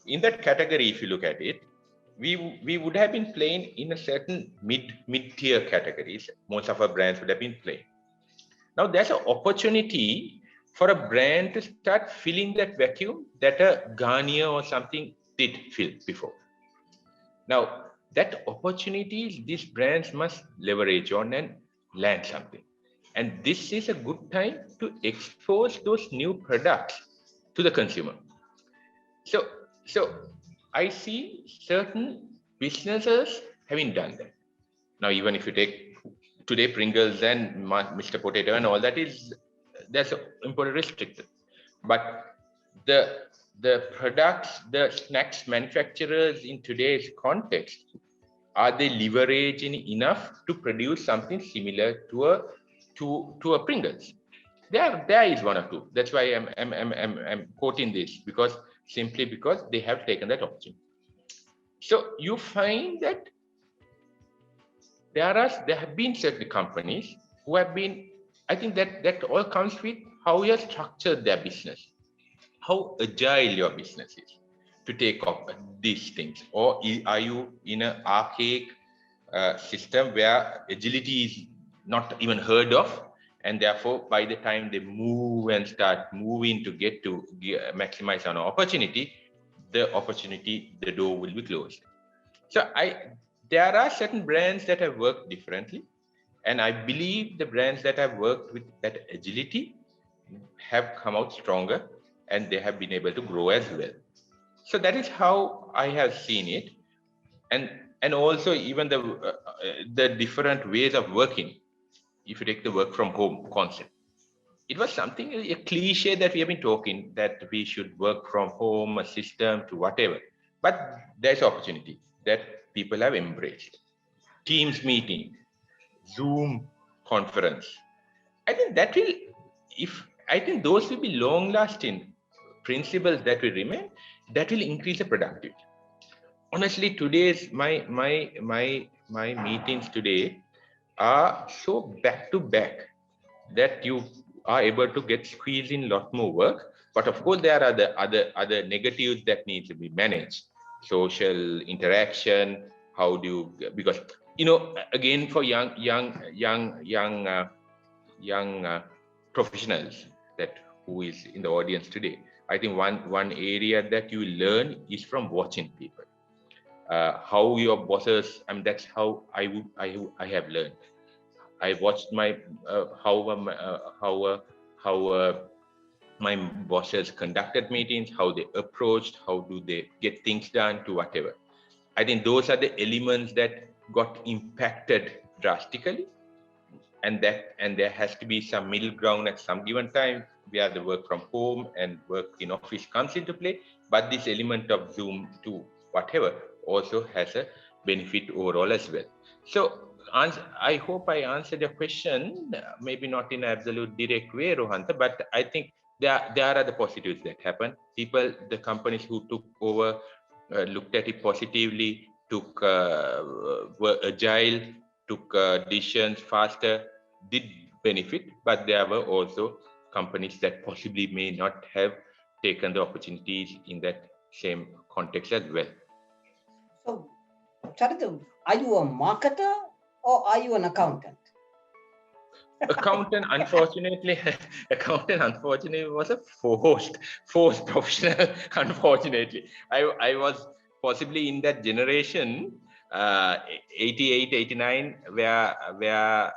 in that category, if you look at it, we would have been playing in a certain mid-tier categories. Most of our brands would have been playing. Now, there's an opportunity for a brand to start filling that vacuum that a Garnier or something did fill before. Now, that opportunity, these brands must leverage on and land something. And this is a good time to expose those new products to the consumer. So I see certain businesses having done that. Now, even if you take today Pringles and Mr. Potato and all that that's imported restricted. But the products, the snacks manufacturers in today's context, are they leveraging enough to produce something similar to a Pringles? There is one or two. That's why I'm quoting this simply because they have taken that opportunity. So you find that there have been certain companies who have been. I think that all comes with how you have structured their business, how agile your business is to take up these things, or are you in an archaic system where agility is not even heard of, and therefore by the time they move and start moving to get to maximize on an opportunity, the door will be closed. So there are certain brands that have worked differently, and I believe the brands that have worked with that agility have come out stronger, and they have been able to grow as well. So that is how I have seen it, and also even the different ways of working. If you take the work from home concept, it was something, a cliche that we have been talking, that we should work from home, a system to whatever. But there's opportunity that people have embraced. Teams meeting, Zoom conference. I think those will be long-lasting principles that will remain, that will increase the productivity. Honestly, today's my meetings today are so back to back that you are able to get squeezed in a lot more work. But of course, there are the other negatives that need to be managed. Social interaction. How do you, because again, for young professionals who is in the audience today, I think one area that you learn is from watching people. How your bosses, I mean, that's how I have learned. I watched my how my bosses conducted meetings, how they approached, how do they get things done, to whatever. I think those are the elements that got impacted drastically, and there has to be some middle ground at some given time where the work from home and work in office comes into play. But this element of Zoom to whatever also has a benefit overall as well. So I hope I answered your question, maybe not in an absolute direct way, Rohanta, but I think there are the positives that happen. People, the companies who took over, looked at it positively, were agile, took decisions faster, did benefit, but there were also companies that possibly may not have taken the opportunities in that same context as well. So, Charitha, are you a marketer or are you an accountant? Accountant, unfortunately, was a forced professional. Unfortunately, I was possibly in that generation, 88, 89, where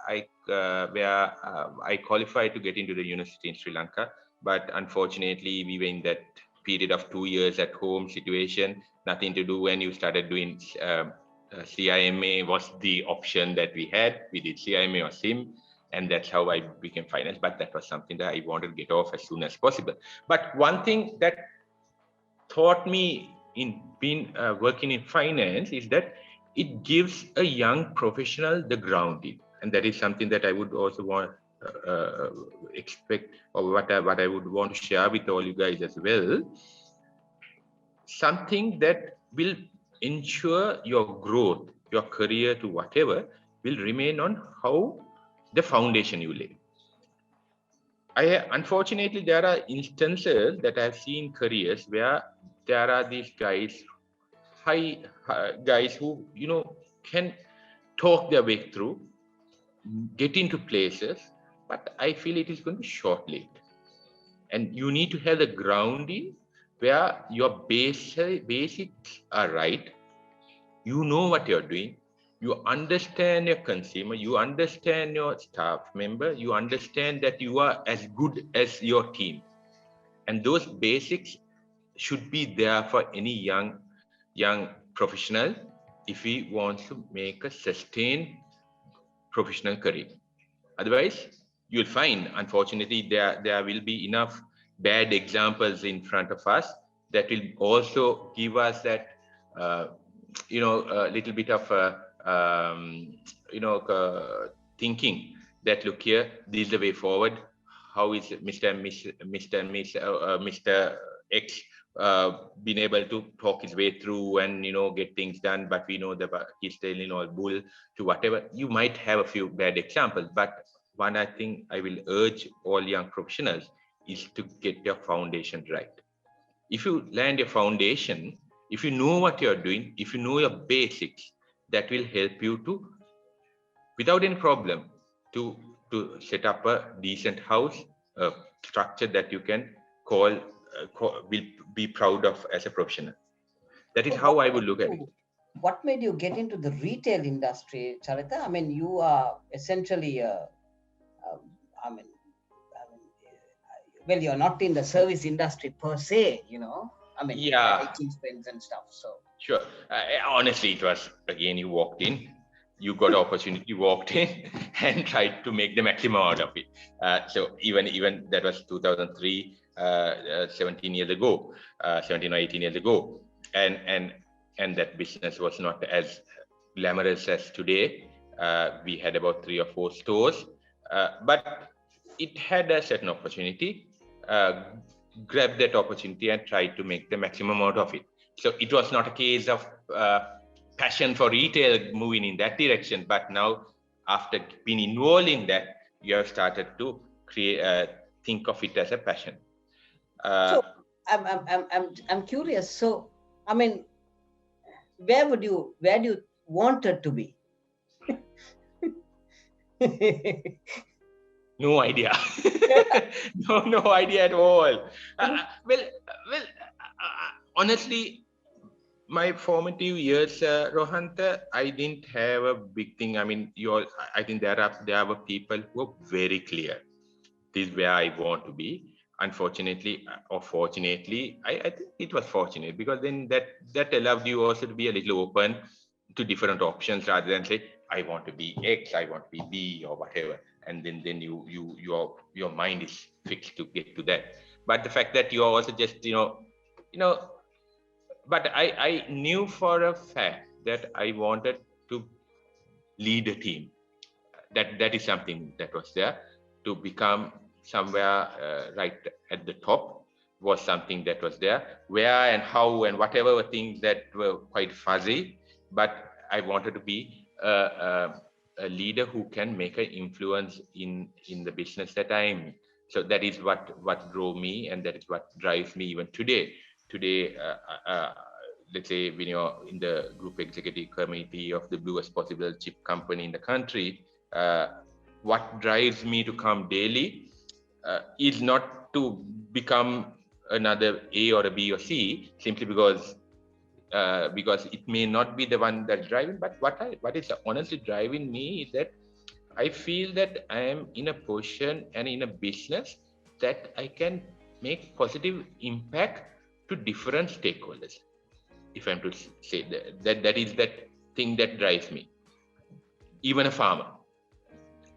I qualified to get into the university in Sri Lanka. But unfortunately, we were in that period of 2 years at home situation, nothing to do. When you started doing CIMA was the option that we had. We did CIMA or SIM. And that's how I became finance. But that was something that I wanted to get off as soon as possible. But one thing that taught me in being working in finance is that it gives a young professional the grounding. And that is something that I would also want expect, or what I would want to share with all you guys as well. Something that will ensure your growth, your career to whatever, will remain on how the foundation you lay. Unfortunately, there are instances that I've seen careers where there are these guys, guys who, can talk their way through, get into places, but I feel it is going to be short-lived. And you need to have the grounding where your basics are right. You know what you're doing. You understand your consumer, you understand your staff member, you understand that you are as good as your team. And those basics should be there for any young professional if he wants to make a sustained professional career. Otherwise, you'll find, unfortunately, there will be enough bad examples in front of us that will also give us that, a little bit of thinking that, look here, this is the way forward. How is Mr. X been able to talk his way through and get things done, but we know that he's telling all bull to whatever. You might have a few bad examples, but one I think I will urge all young professionals is to get your foundation right. If you land your foundation, if you know what you're doing, if you know your basics, that will help you to, without any problem, to set up a decent house, a structure that you can will be proud of as a professional. That is how I would look at it. What made you get into the retail industry, Charitha? I mean, you are essentially well, you're not in the service industry per se, Yeah, making spends and stuff. So sure. Honestly, it was, again, you walked in, you got opportunity, you walked in and tried to make the maximum out of it. So even that was 2003, 17 years ago, 17 or 18 years ago, and that business was not as glamorous as today. We had about 3 or 4 stores, but it had a certain opportunity. Grabbed that opportunity and tried to make the maximum out of it. So it was not a case of passion for retail moving in that direction, but now after being involved in that, you have started to think of it as a passion. So I'm curious. So I mean, where do you want it to be? No idea. No idea at all. Honestly, my formative years, Rohanta, I didn't have a big thing. I mean, I think there are people who are very clear. This is where I want to be. Unfortunately, or fortunately, I think it was fortunate, because then that allowed you also to be a little open to different options, rather than say, I want to be X, I want to be B, or whatever, and then your mind is fixed to get to that. But the fact that you are also just but I knew for a fact that I wanted to lead a team. That is something that was there. To become somewhere right at the top was something that was there. Where and how and whatever were things that were quite fuzzy, but I wanted to be a leader who can make an influence in the business that I'm in. So that is what drove me, and that is what drives me even today. Today, let's say when you're in the group executive committee of the bluest possible chip company in the country, what drives me to come daily is not to become another A or a B or C, simply because it may not be the one that's driving. But what is honestly driving me is that I feel that I am in a position and in a business that I can make positive impact to different stakeholders. If I'm to say that is that thing that drives me. Even a farmer,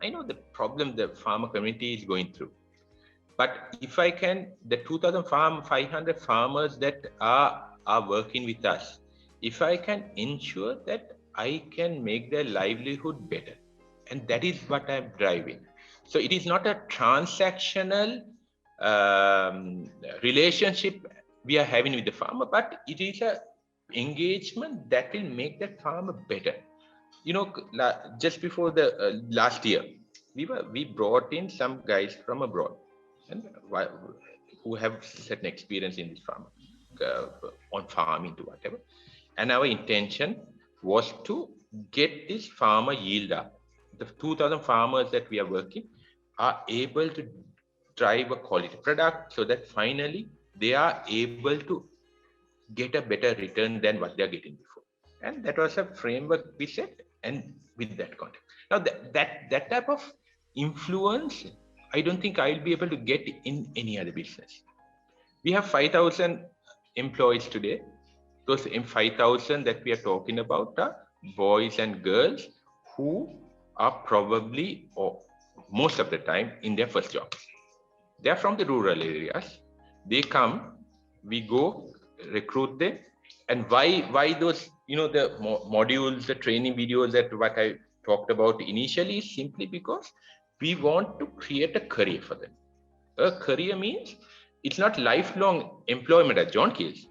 I know the problem the farmer community is going through, but if I can, the 500 farmers that are working with us, if I can ensure that I can make their livelihood better, and that is what I'm driving. So it is not a transactional relationship we are having with the farmer, but it is a engagement that will make the farmer better. Just before the last year, we brought in some guys from abroad, and who have certain experience in this farm, on farming to whatever. And our intention was to get this farmer yield up. The 2,000 farmers that we are working are able to drive a quality product, so that finally they are able to get a better return than what they're getting before. And that was a framework we set, and with that context. Now that type of influence, I don't think I'll be able to get in any other business. We have 5,000 employees today. Those 5,000 that we are talking about are boys and girls who are probably, or most of the time, in their first job. They're from the rural areas. They come, we go recruit them. And why those, the modules, the training videos, that what I talked about initially, is simply because we want to create a career for them. A career means it's not lifelong employment at John Keels,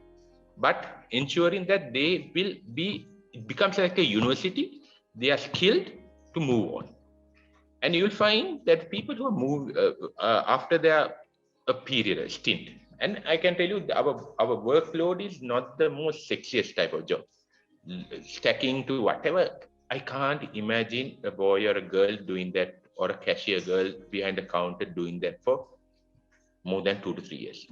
but ensuring that they will be, it becomes like a university. They are skilled to move on. And you'll find that people who are moved after their a period, a stint. And I can tell you, our workload is not the most sexiest type of job. Stacking to whatever, I can't imagine a boy or a girl doing that, or a cashier girl behind the counter doing that for more than 2 to 3 years.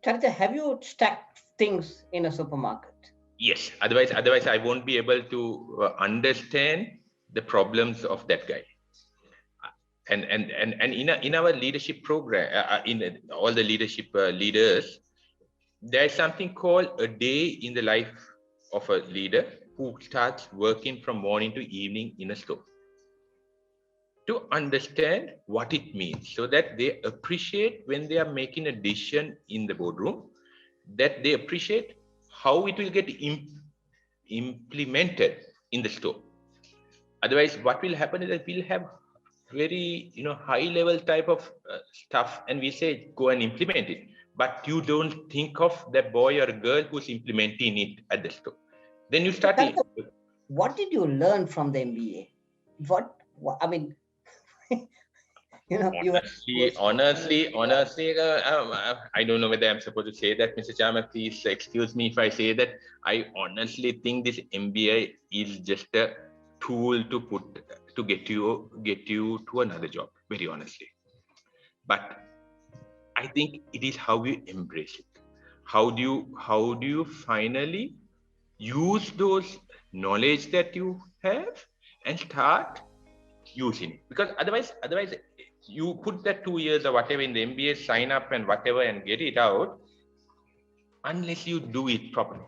Charitha, have you stacked things in a supermarket? Yes. Otherwise, I won't be able to understand the problems of that guy. And in our leadership program, in all the leadership leaders, there is something called a day in the life of a leader who starts working from morning to evening in a store, to understand what it means, so that they appreciate when they are making a decision in the boardroom, that they appreciate how it will get implemented in the store. Otherwise, what will happen is that we'll have very high level type of stuff, and we say go and implement it, but you don't think of that boy or girl who's implementing it at the store. Then you start. What did you learn from the MBA? What I mean, honestly, I don't know whether I'm supposed to say that, Mr. Chairman. Please excuse me if I say that. I honestly think this MBA is just a tool to get you to another job, very honestly. But I think it is how you embrace it. How do you finally use those knowledge that you have and start using it? Because otherwise you put that 2 years or whatever in the MBA, sign up and whatever and get it out, unless you do it properly.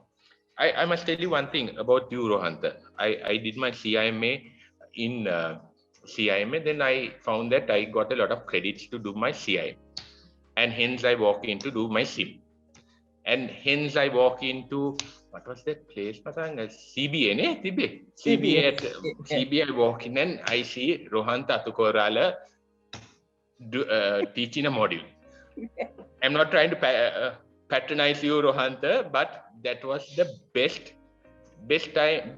I must tell you one thing about you, Rohanta. I did my CIMA in CIMA, then I found that I got a lot of credits to do my CIMA. And hence I walk in to do my SIM. And hence I walk into, what was that place, Patang? CBA, ne? CBA, I walk in and I see Rohanta Tukorala teaching a module. I'm not trying to patronize you, Rohanta, but that was the best time.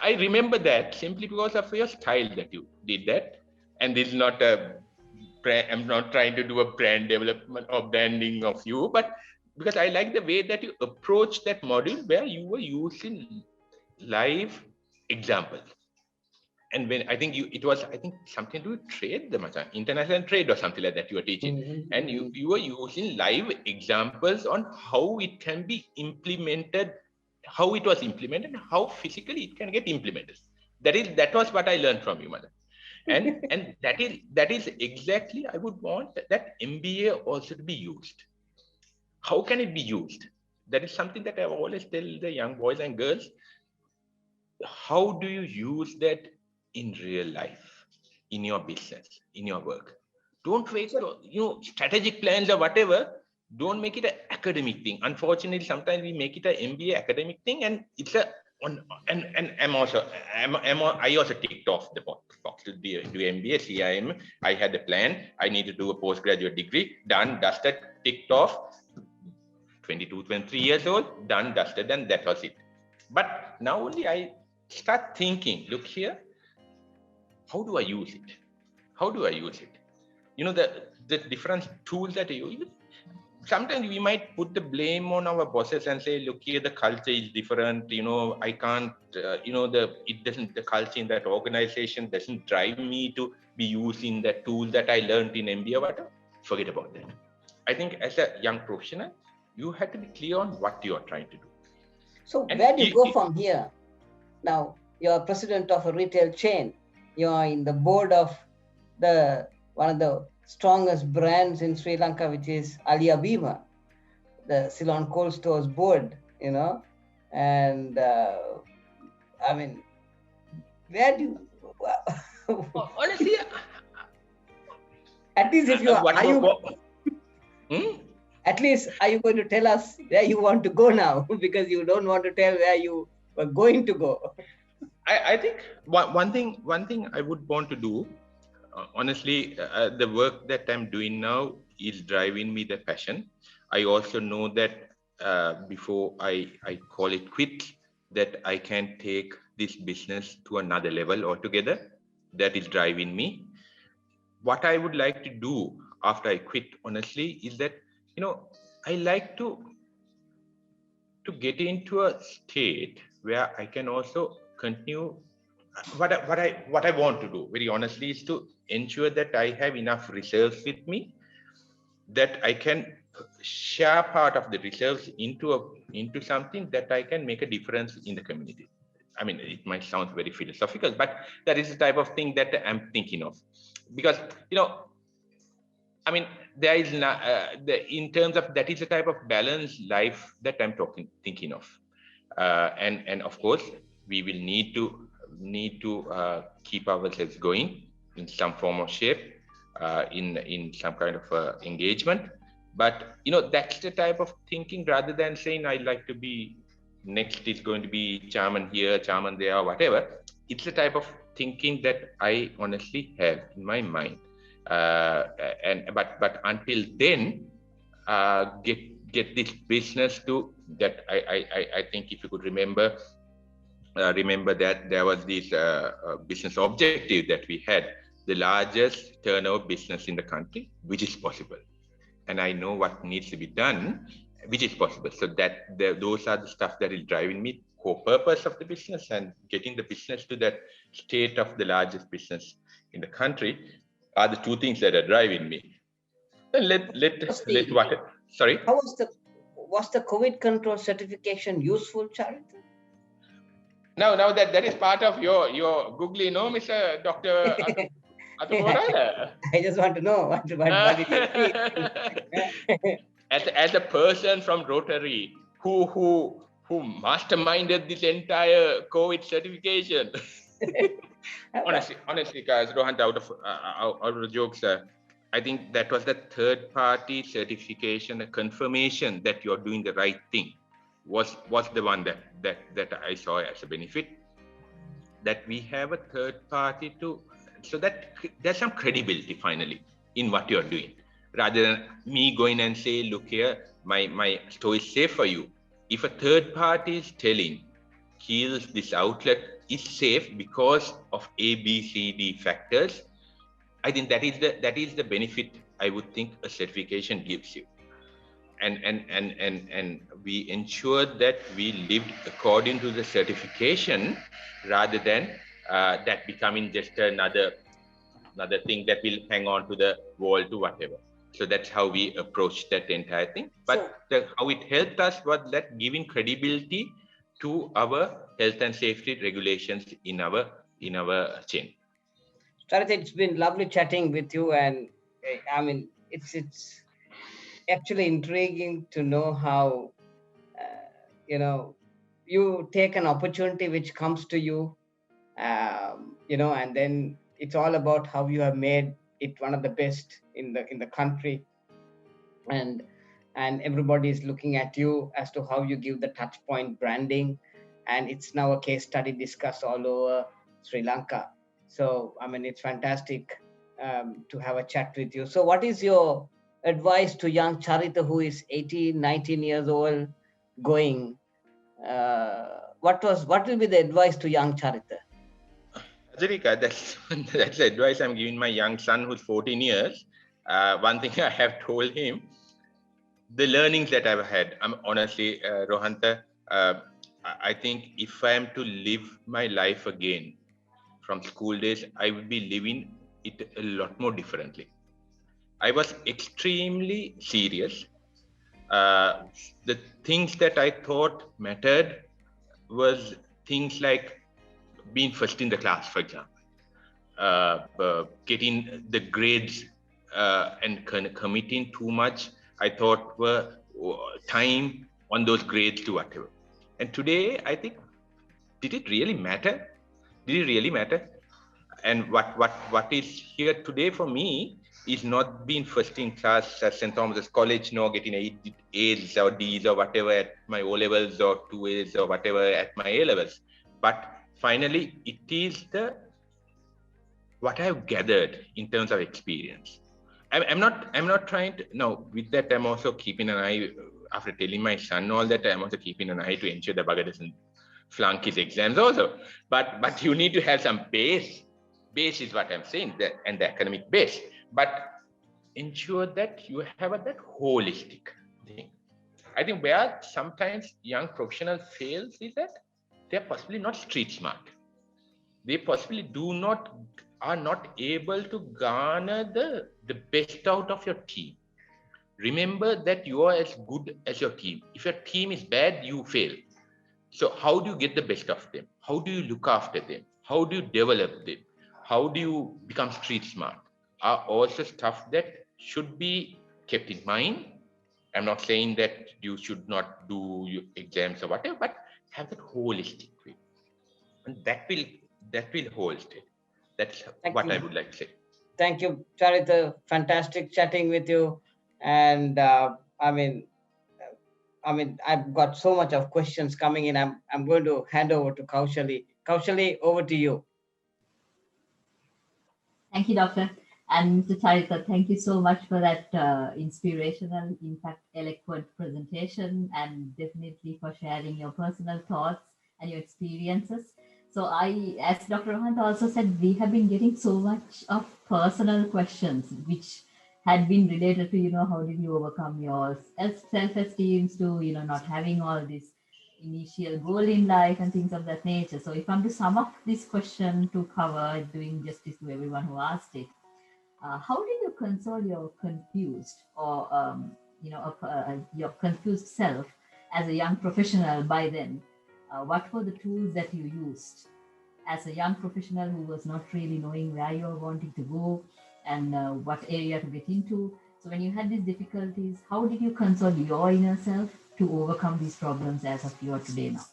I remember that simply because of your style that you did that. And this is not I'm not trying to do a brand development or branding of you, but because I like the way that you approach that module where you were using live examples. And when I think it was something to do with trade, the international trade or something like that you were teaching. Mm-hmm. And you were using live examples on how it can be implemented, how it was implemented, and how physically it can get implemented. That was what I learned from you, Mother. And that is exactly I would want that MBA also to be used. How can it be used? That is something that I always tell the young boys and girls. How do you use that in real life, in your business, in your work? Don't wait for strategic plans or whatever. Don't make it an academic thing. Unfortunately, sometimes we make it an MBA academic thing, and it's I also ticked off the box to do MBA, CIM. I had a plan. I need to do a postgraduate degree. Done, dusted, ticked off. 22, 23 years old, done, dusted, and that was it. But now only I start thinking, look here, how do I use it? How do I use it? The different tools that you use. Sometimes we might put the blame on our bosses and say, look here, the culture is different. I can't, the culture in that organization doesn't drive me to be using that tool that I learned in MBA, whatever. Forget about that. I think as a young professional, you have to be clear on what you are trying to do. So where do you go from here? Now, you're president of a retail chain. You're in the board of one of the strongest brands in Sri Lanka, which is Alia Bima, the Ceylon Cold Stores board, and I mean, where do you... Honestly, at least if you at least are you going to tell us where you want to go now? Because you don't want to tell where you were going to go. I think one thing I would want to do, honestly, the work that I'm doing now is driving me the passion. I also know that before I call it quit, that I can take this business to another level altogether. That is driving me. What I would like to do after I quit, honestly, is that I like to get into a state where I can also continue. What I want to do, very honestly, is to ensure that I have enough reserves with me, that I can share part of the reserves into something that I can make a difference in the community. I mean, it might sound very philosophical, but that is the type of thing that I'm thinking of. Because, I mean, there is in terms of that is the type of balanced life that I'm thinking of. And of course, we will need to keep ourselves going in some form of shape, in some kind of engagement. But that's the type of thinking, rather than saying I like to be next is going to be chairman here, chairman there, or whatever. It's the type of thinking that I honestly have in my mind. But until then, get this business to that. I think if you could remember that there was this business objective that we had, the largest turnover business in the country, which is possible, and I know what needs to be done, which is possible. So that those are the stuff that is driving me. Core purpose of the business and getting the business to that state of the largest business in the country are the two things that are driving me. Let what? Sorry. How was the COVID control certification useful, Charitha? Now that is part of your googly, no, Mr. Doctor Atubora. I just want to know what did you see? As a person from Rotary who masterminded this entire COVID certification. honestly, guys, Rohan, out of the jokes, I think that was the third-party certification, a confirmation that you're doing the right thing, was the one that I saw as a benefit. That we have a third party so that there's some credibility finally in what you're doing, rather than me going and say, look here, my store is safe for you. If a third party is telling Keels, this outlet is safe because of A, B, C, D factors, I think that is the benefit I would think a certification gives you. And we ensured that we lived according to the certification, rather than that becoming just another thing that will hang on to the wall to whatever. So that's how we approached that entire thing. But how it helped us was that giving credibility to our health and safety regulations in our chain. Charitha, it's been lovely chatting with you, and I mean, it's actually intriguing to know how you take an opportunity which comes to you, and then it's all about how you have made it one of the best in the country, and everybody is looking at you as to how you give the touch point branding, and it's now a case study discussed all over Sri Lanka. So I mean, it's fantastic to have a chat with you. So what is your advice to young Charitha, who is 18, 19 years old, going? What will be the advice to young Charitha? Azarika, that's the advice I'm giving my young son who's 14 years. One thing I have told him, the learnings that I've had, I'm honestly, Rohanta, I think if I am to live my life again from school days, I would be living it a lot more differently. I was extremely serious. The things that I thought mattered was things like being first in the class, for example, getting the grades and committing too much, I thought were time on those grades to whatever. And today, I think, did it really matter? Did it really matter? And what is here today for me is not being first in class at St. Thomas's College, nor getting A's or D's or whatever at my O levels, or 2A's or whatever at my A levels. But finally, it is what I've gathered in terms of experience. I'm not trying to, no, with that, I'm also keeping an eye, after telling my son all that, I'm also keeping an eye to ensure the bugger doesn't flunk his exams also. But you need to have some base is what I'm saying, and the academic base. But ensure that you have that holistic thing. I think where sometimes young professionals fails is that they're possibly not street smart. They possibly are not able to garner the best out of your team. Remember that you are as good as your team. If your team is bad, you fail. So how do you get the best of them? How do you look after them? How do you develop them? How do you become street smart? Are also stuff that should be kept in mind. I'm not saying that you should not do your exams or whatever, but have that holistic way. And that will hold it. That's what I would like to say. Thank you, Charitha. Fantastic chatting with you. And I mean, I've got so much of questions coming in. I'm going to hand over to Kaushali. Kaushali, over to you. Thank you, Doctor. And Mr. Charitha, thank you so much for that inspirational, in fact, eloquent presentation, and definitely for sharing your personal thoughts and your experiences. So as Dr. Rohant also said, we have been getting so much of personal questions, which had been related to, how did you overcome your self-esteem, to, not having all this initial goal in life and things of that nature. So if I'm to sum up this question to cover, doing justice to everyone who asked it, how did you console your confused or your confused self as a young professional by then? What were the tools that you used as a young professional who was not really knowing where you're wanting to go and what area to get into? So when you had these difficulties, how did you console your inner self to overcome these problems as of you are today now?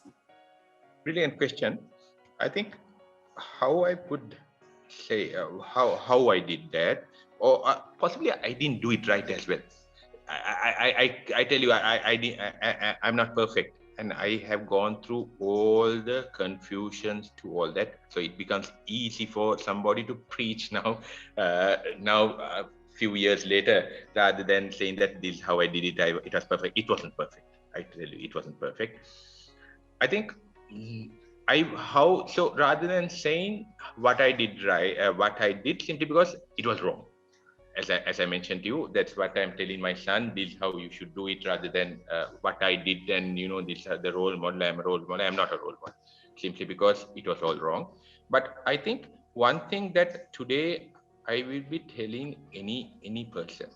Brilliant question. I think how I would say how I did that, or possibly I didn't do it right as well. I tell you, I'm not perfect, and I have gone through all the confusions to all that. So it becomes easy for somebody to preach now, few years later, rather than saying that this is how I did it. It was perfect. It wasn't perfect. I tell you, it wasn't perfect. I think so rather than saying what I did right, what I did simply because it was wrong. As I mentioned to you, that's what I'm telling my son. This is how you should do it, rather than what I did. And this is the role model. I'm a role model. I'm not a role model, simply because it was all wrong. But I think one thing that today I will be telling any person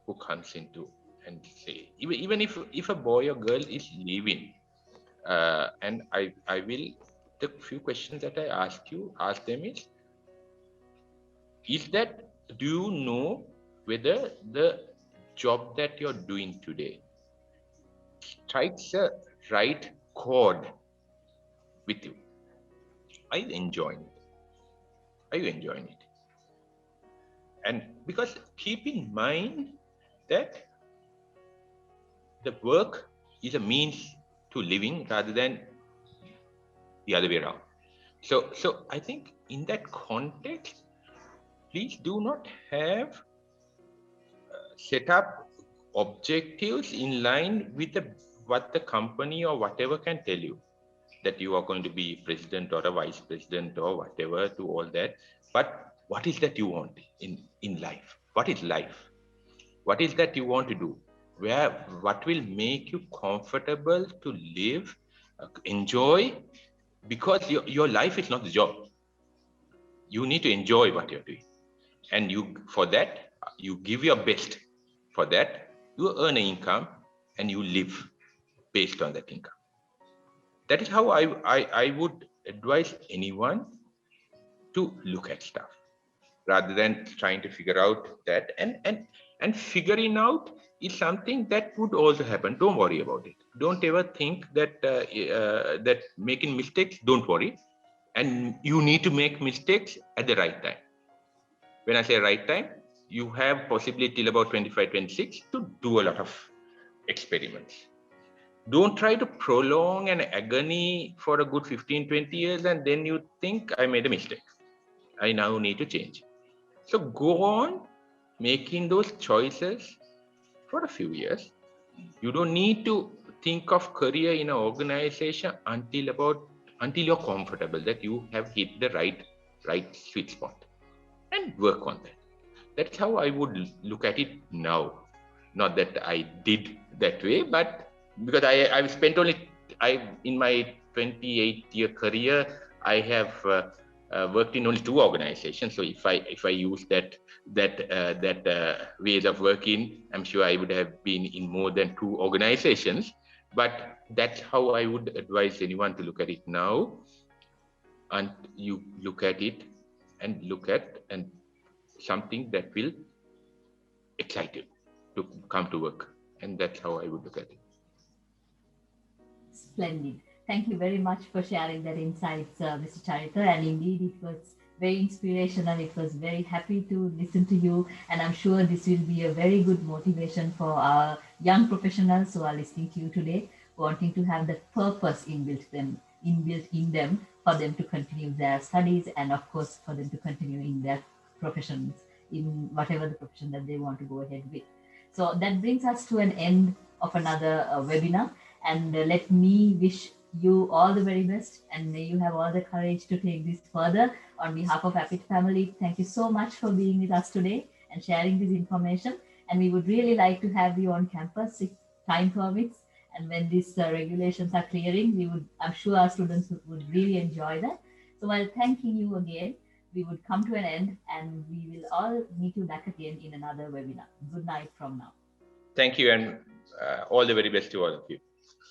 who comes into and say, even if a boy or girl is leaving, and I will, the few questions that I ask them is that, do you know whether the job that you're doing today strikes a right chord with you? Are you enjoying it? Are you enjoying it? And because keep in mind that the work is a means to living rather than the other way around. So I think in that context, please do not have set up objectives in line with what the company or whatever can tell you, that you are going to be president or a vice president or whatever, to all that. But what is that you want in life? What is life? What is that you want to do? What will make you comfortable to live, enjoy? Because your life is not the job. You need to enjoy what you're doing. And for that, you give your best. For that, you earn an income and you live based on that income. That is how I would advise anyone to look at stuff, rather than trying to figure out that. And figuring out is something that would also happen. Don't worry about it. Don't ever think that that making mistakes, don't worry. And you need to make mistakes at the right time. When I say right time, you have possibly till about 25, 26 to do a lot of experiments. Don't try to prolong an agony for a good 15, 20 years, and then you think, I made a mistake. I now need to change. So go on making those choices for a few years. You don't need to think of career in an organization until you're comfortable that you have hit the right sweet spot, and work on that. That's how I would look at it now. Not that I did that way, but because I've spent in my 28-year career, I have worked in only 2 organizations. So if I use that ways of working, I'm sure I would have been in more than 2 organizations. But that's how I would advise anyone to look at it now. And you look at it and something that will excite you to come to work. And that's how I would look at it. Splendid. Thank you very much for sharing that insights, Mr. Charitha. And indeed, it was very inspirational. It was very happy to listen to you. And I'm sure this will be a very good motivation for our young professionals who are listening to you today, wanting to have that purpose inbuilt in them for them to continue their studies, and of course for them to continue in their professions, in whatever the profession that they want to go ahead with. So that brings us to an end of another webinar. And let me wish you all the very best, and may you have all the courage to take this further. On behalf of Apit family, thank you so much for being with us today and sharing this information. And we would really like to have you on campus if time permits. And when these regulations are clearing, I'm sure our students would really enjoy that. So while thanking you again, we would come to an end, and we will all meet you back again in another webinar. Good night from now. Thank you, and all the very best to all of you.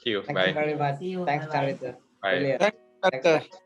See you. Thank Bye. you very much. See you. Thanks, Bye-bye. Charitha. Bye. Brilliant. Thank you, Thanks. Doctor.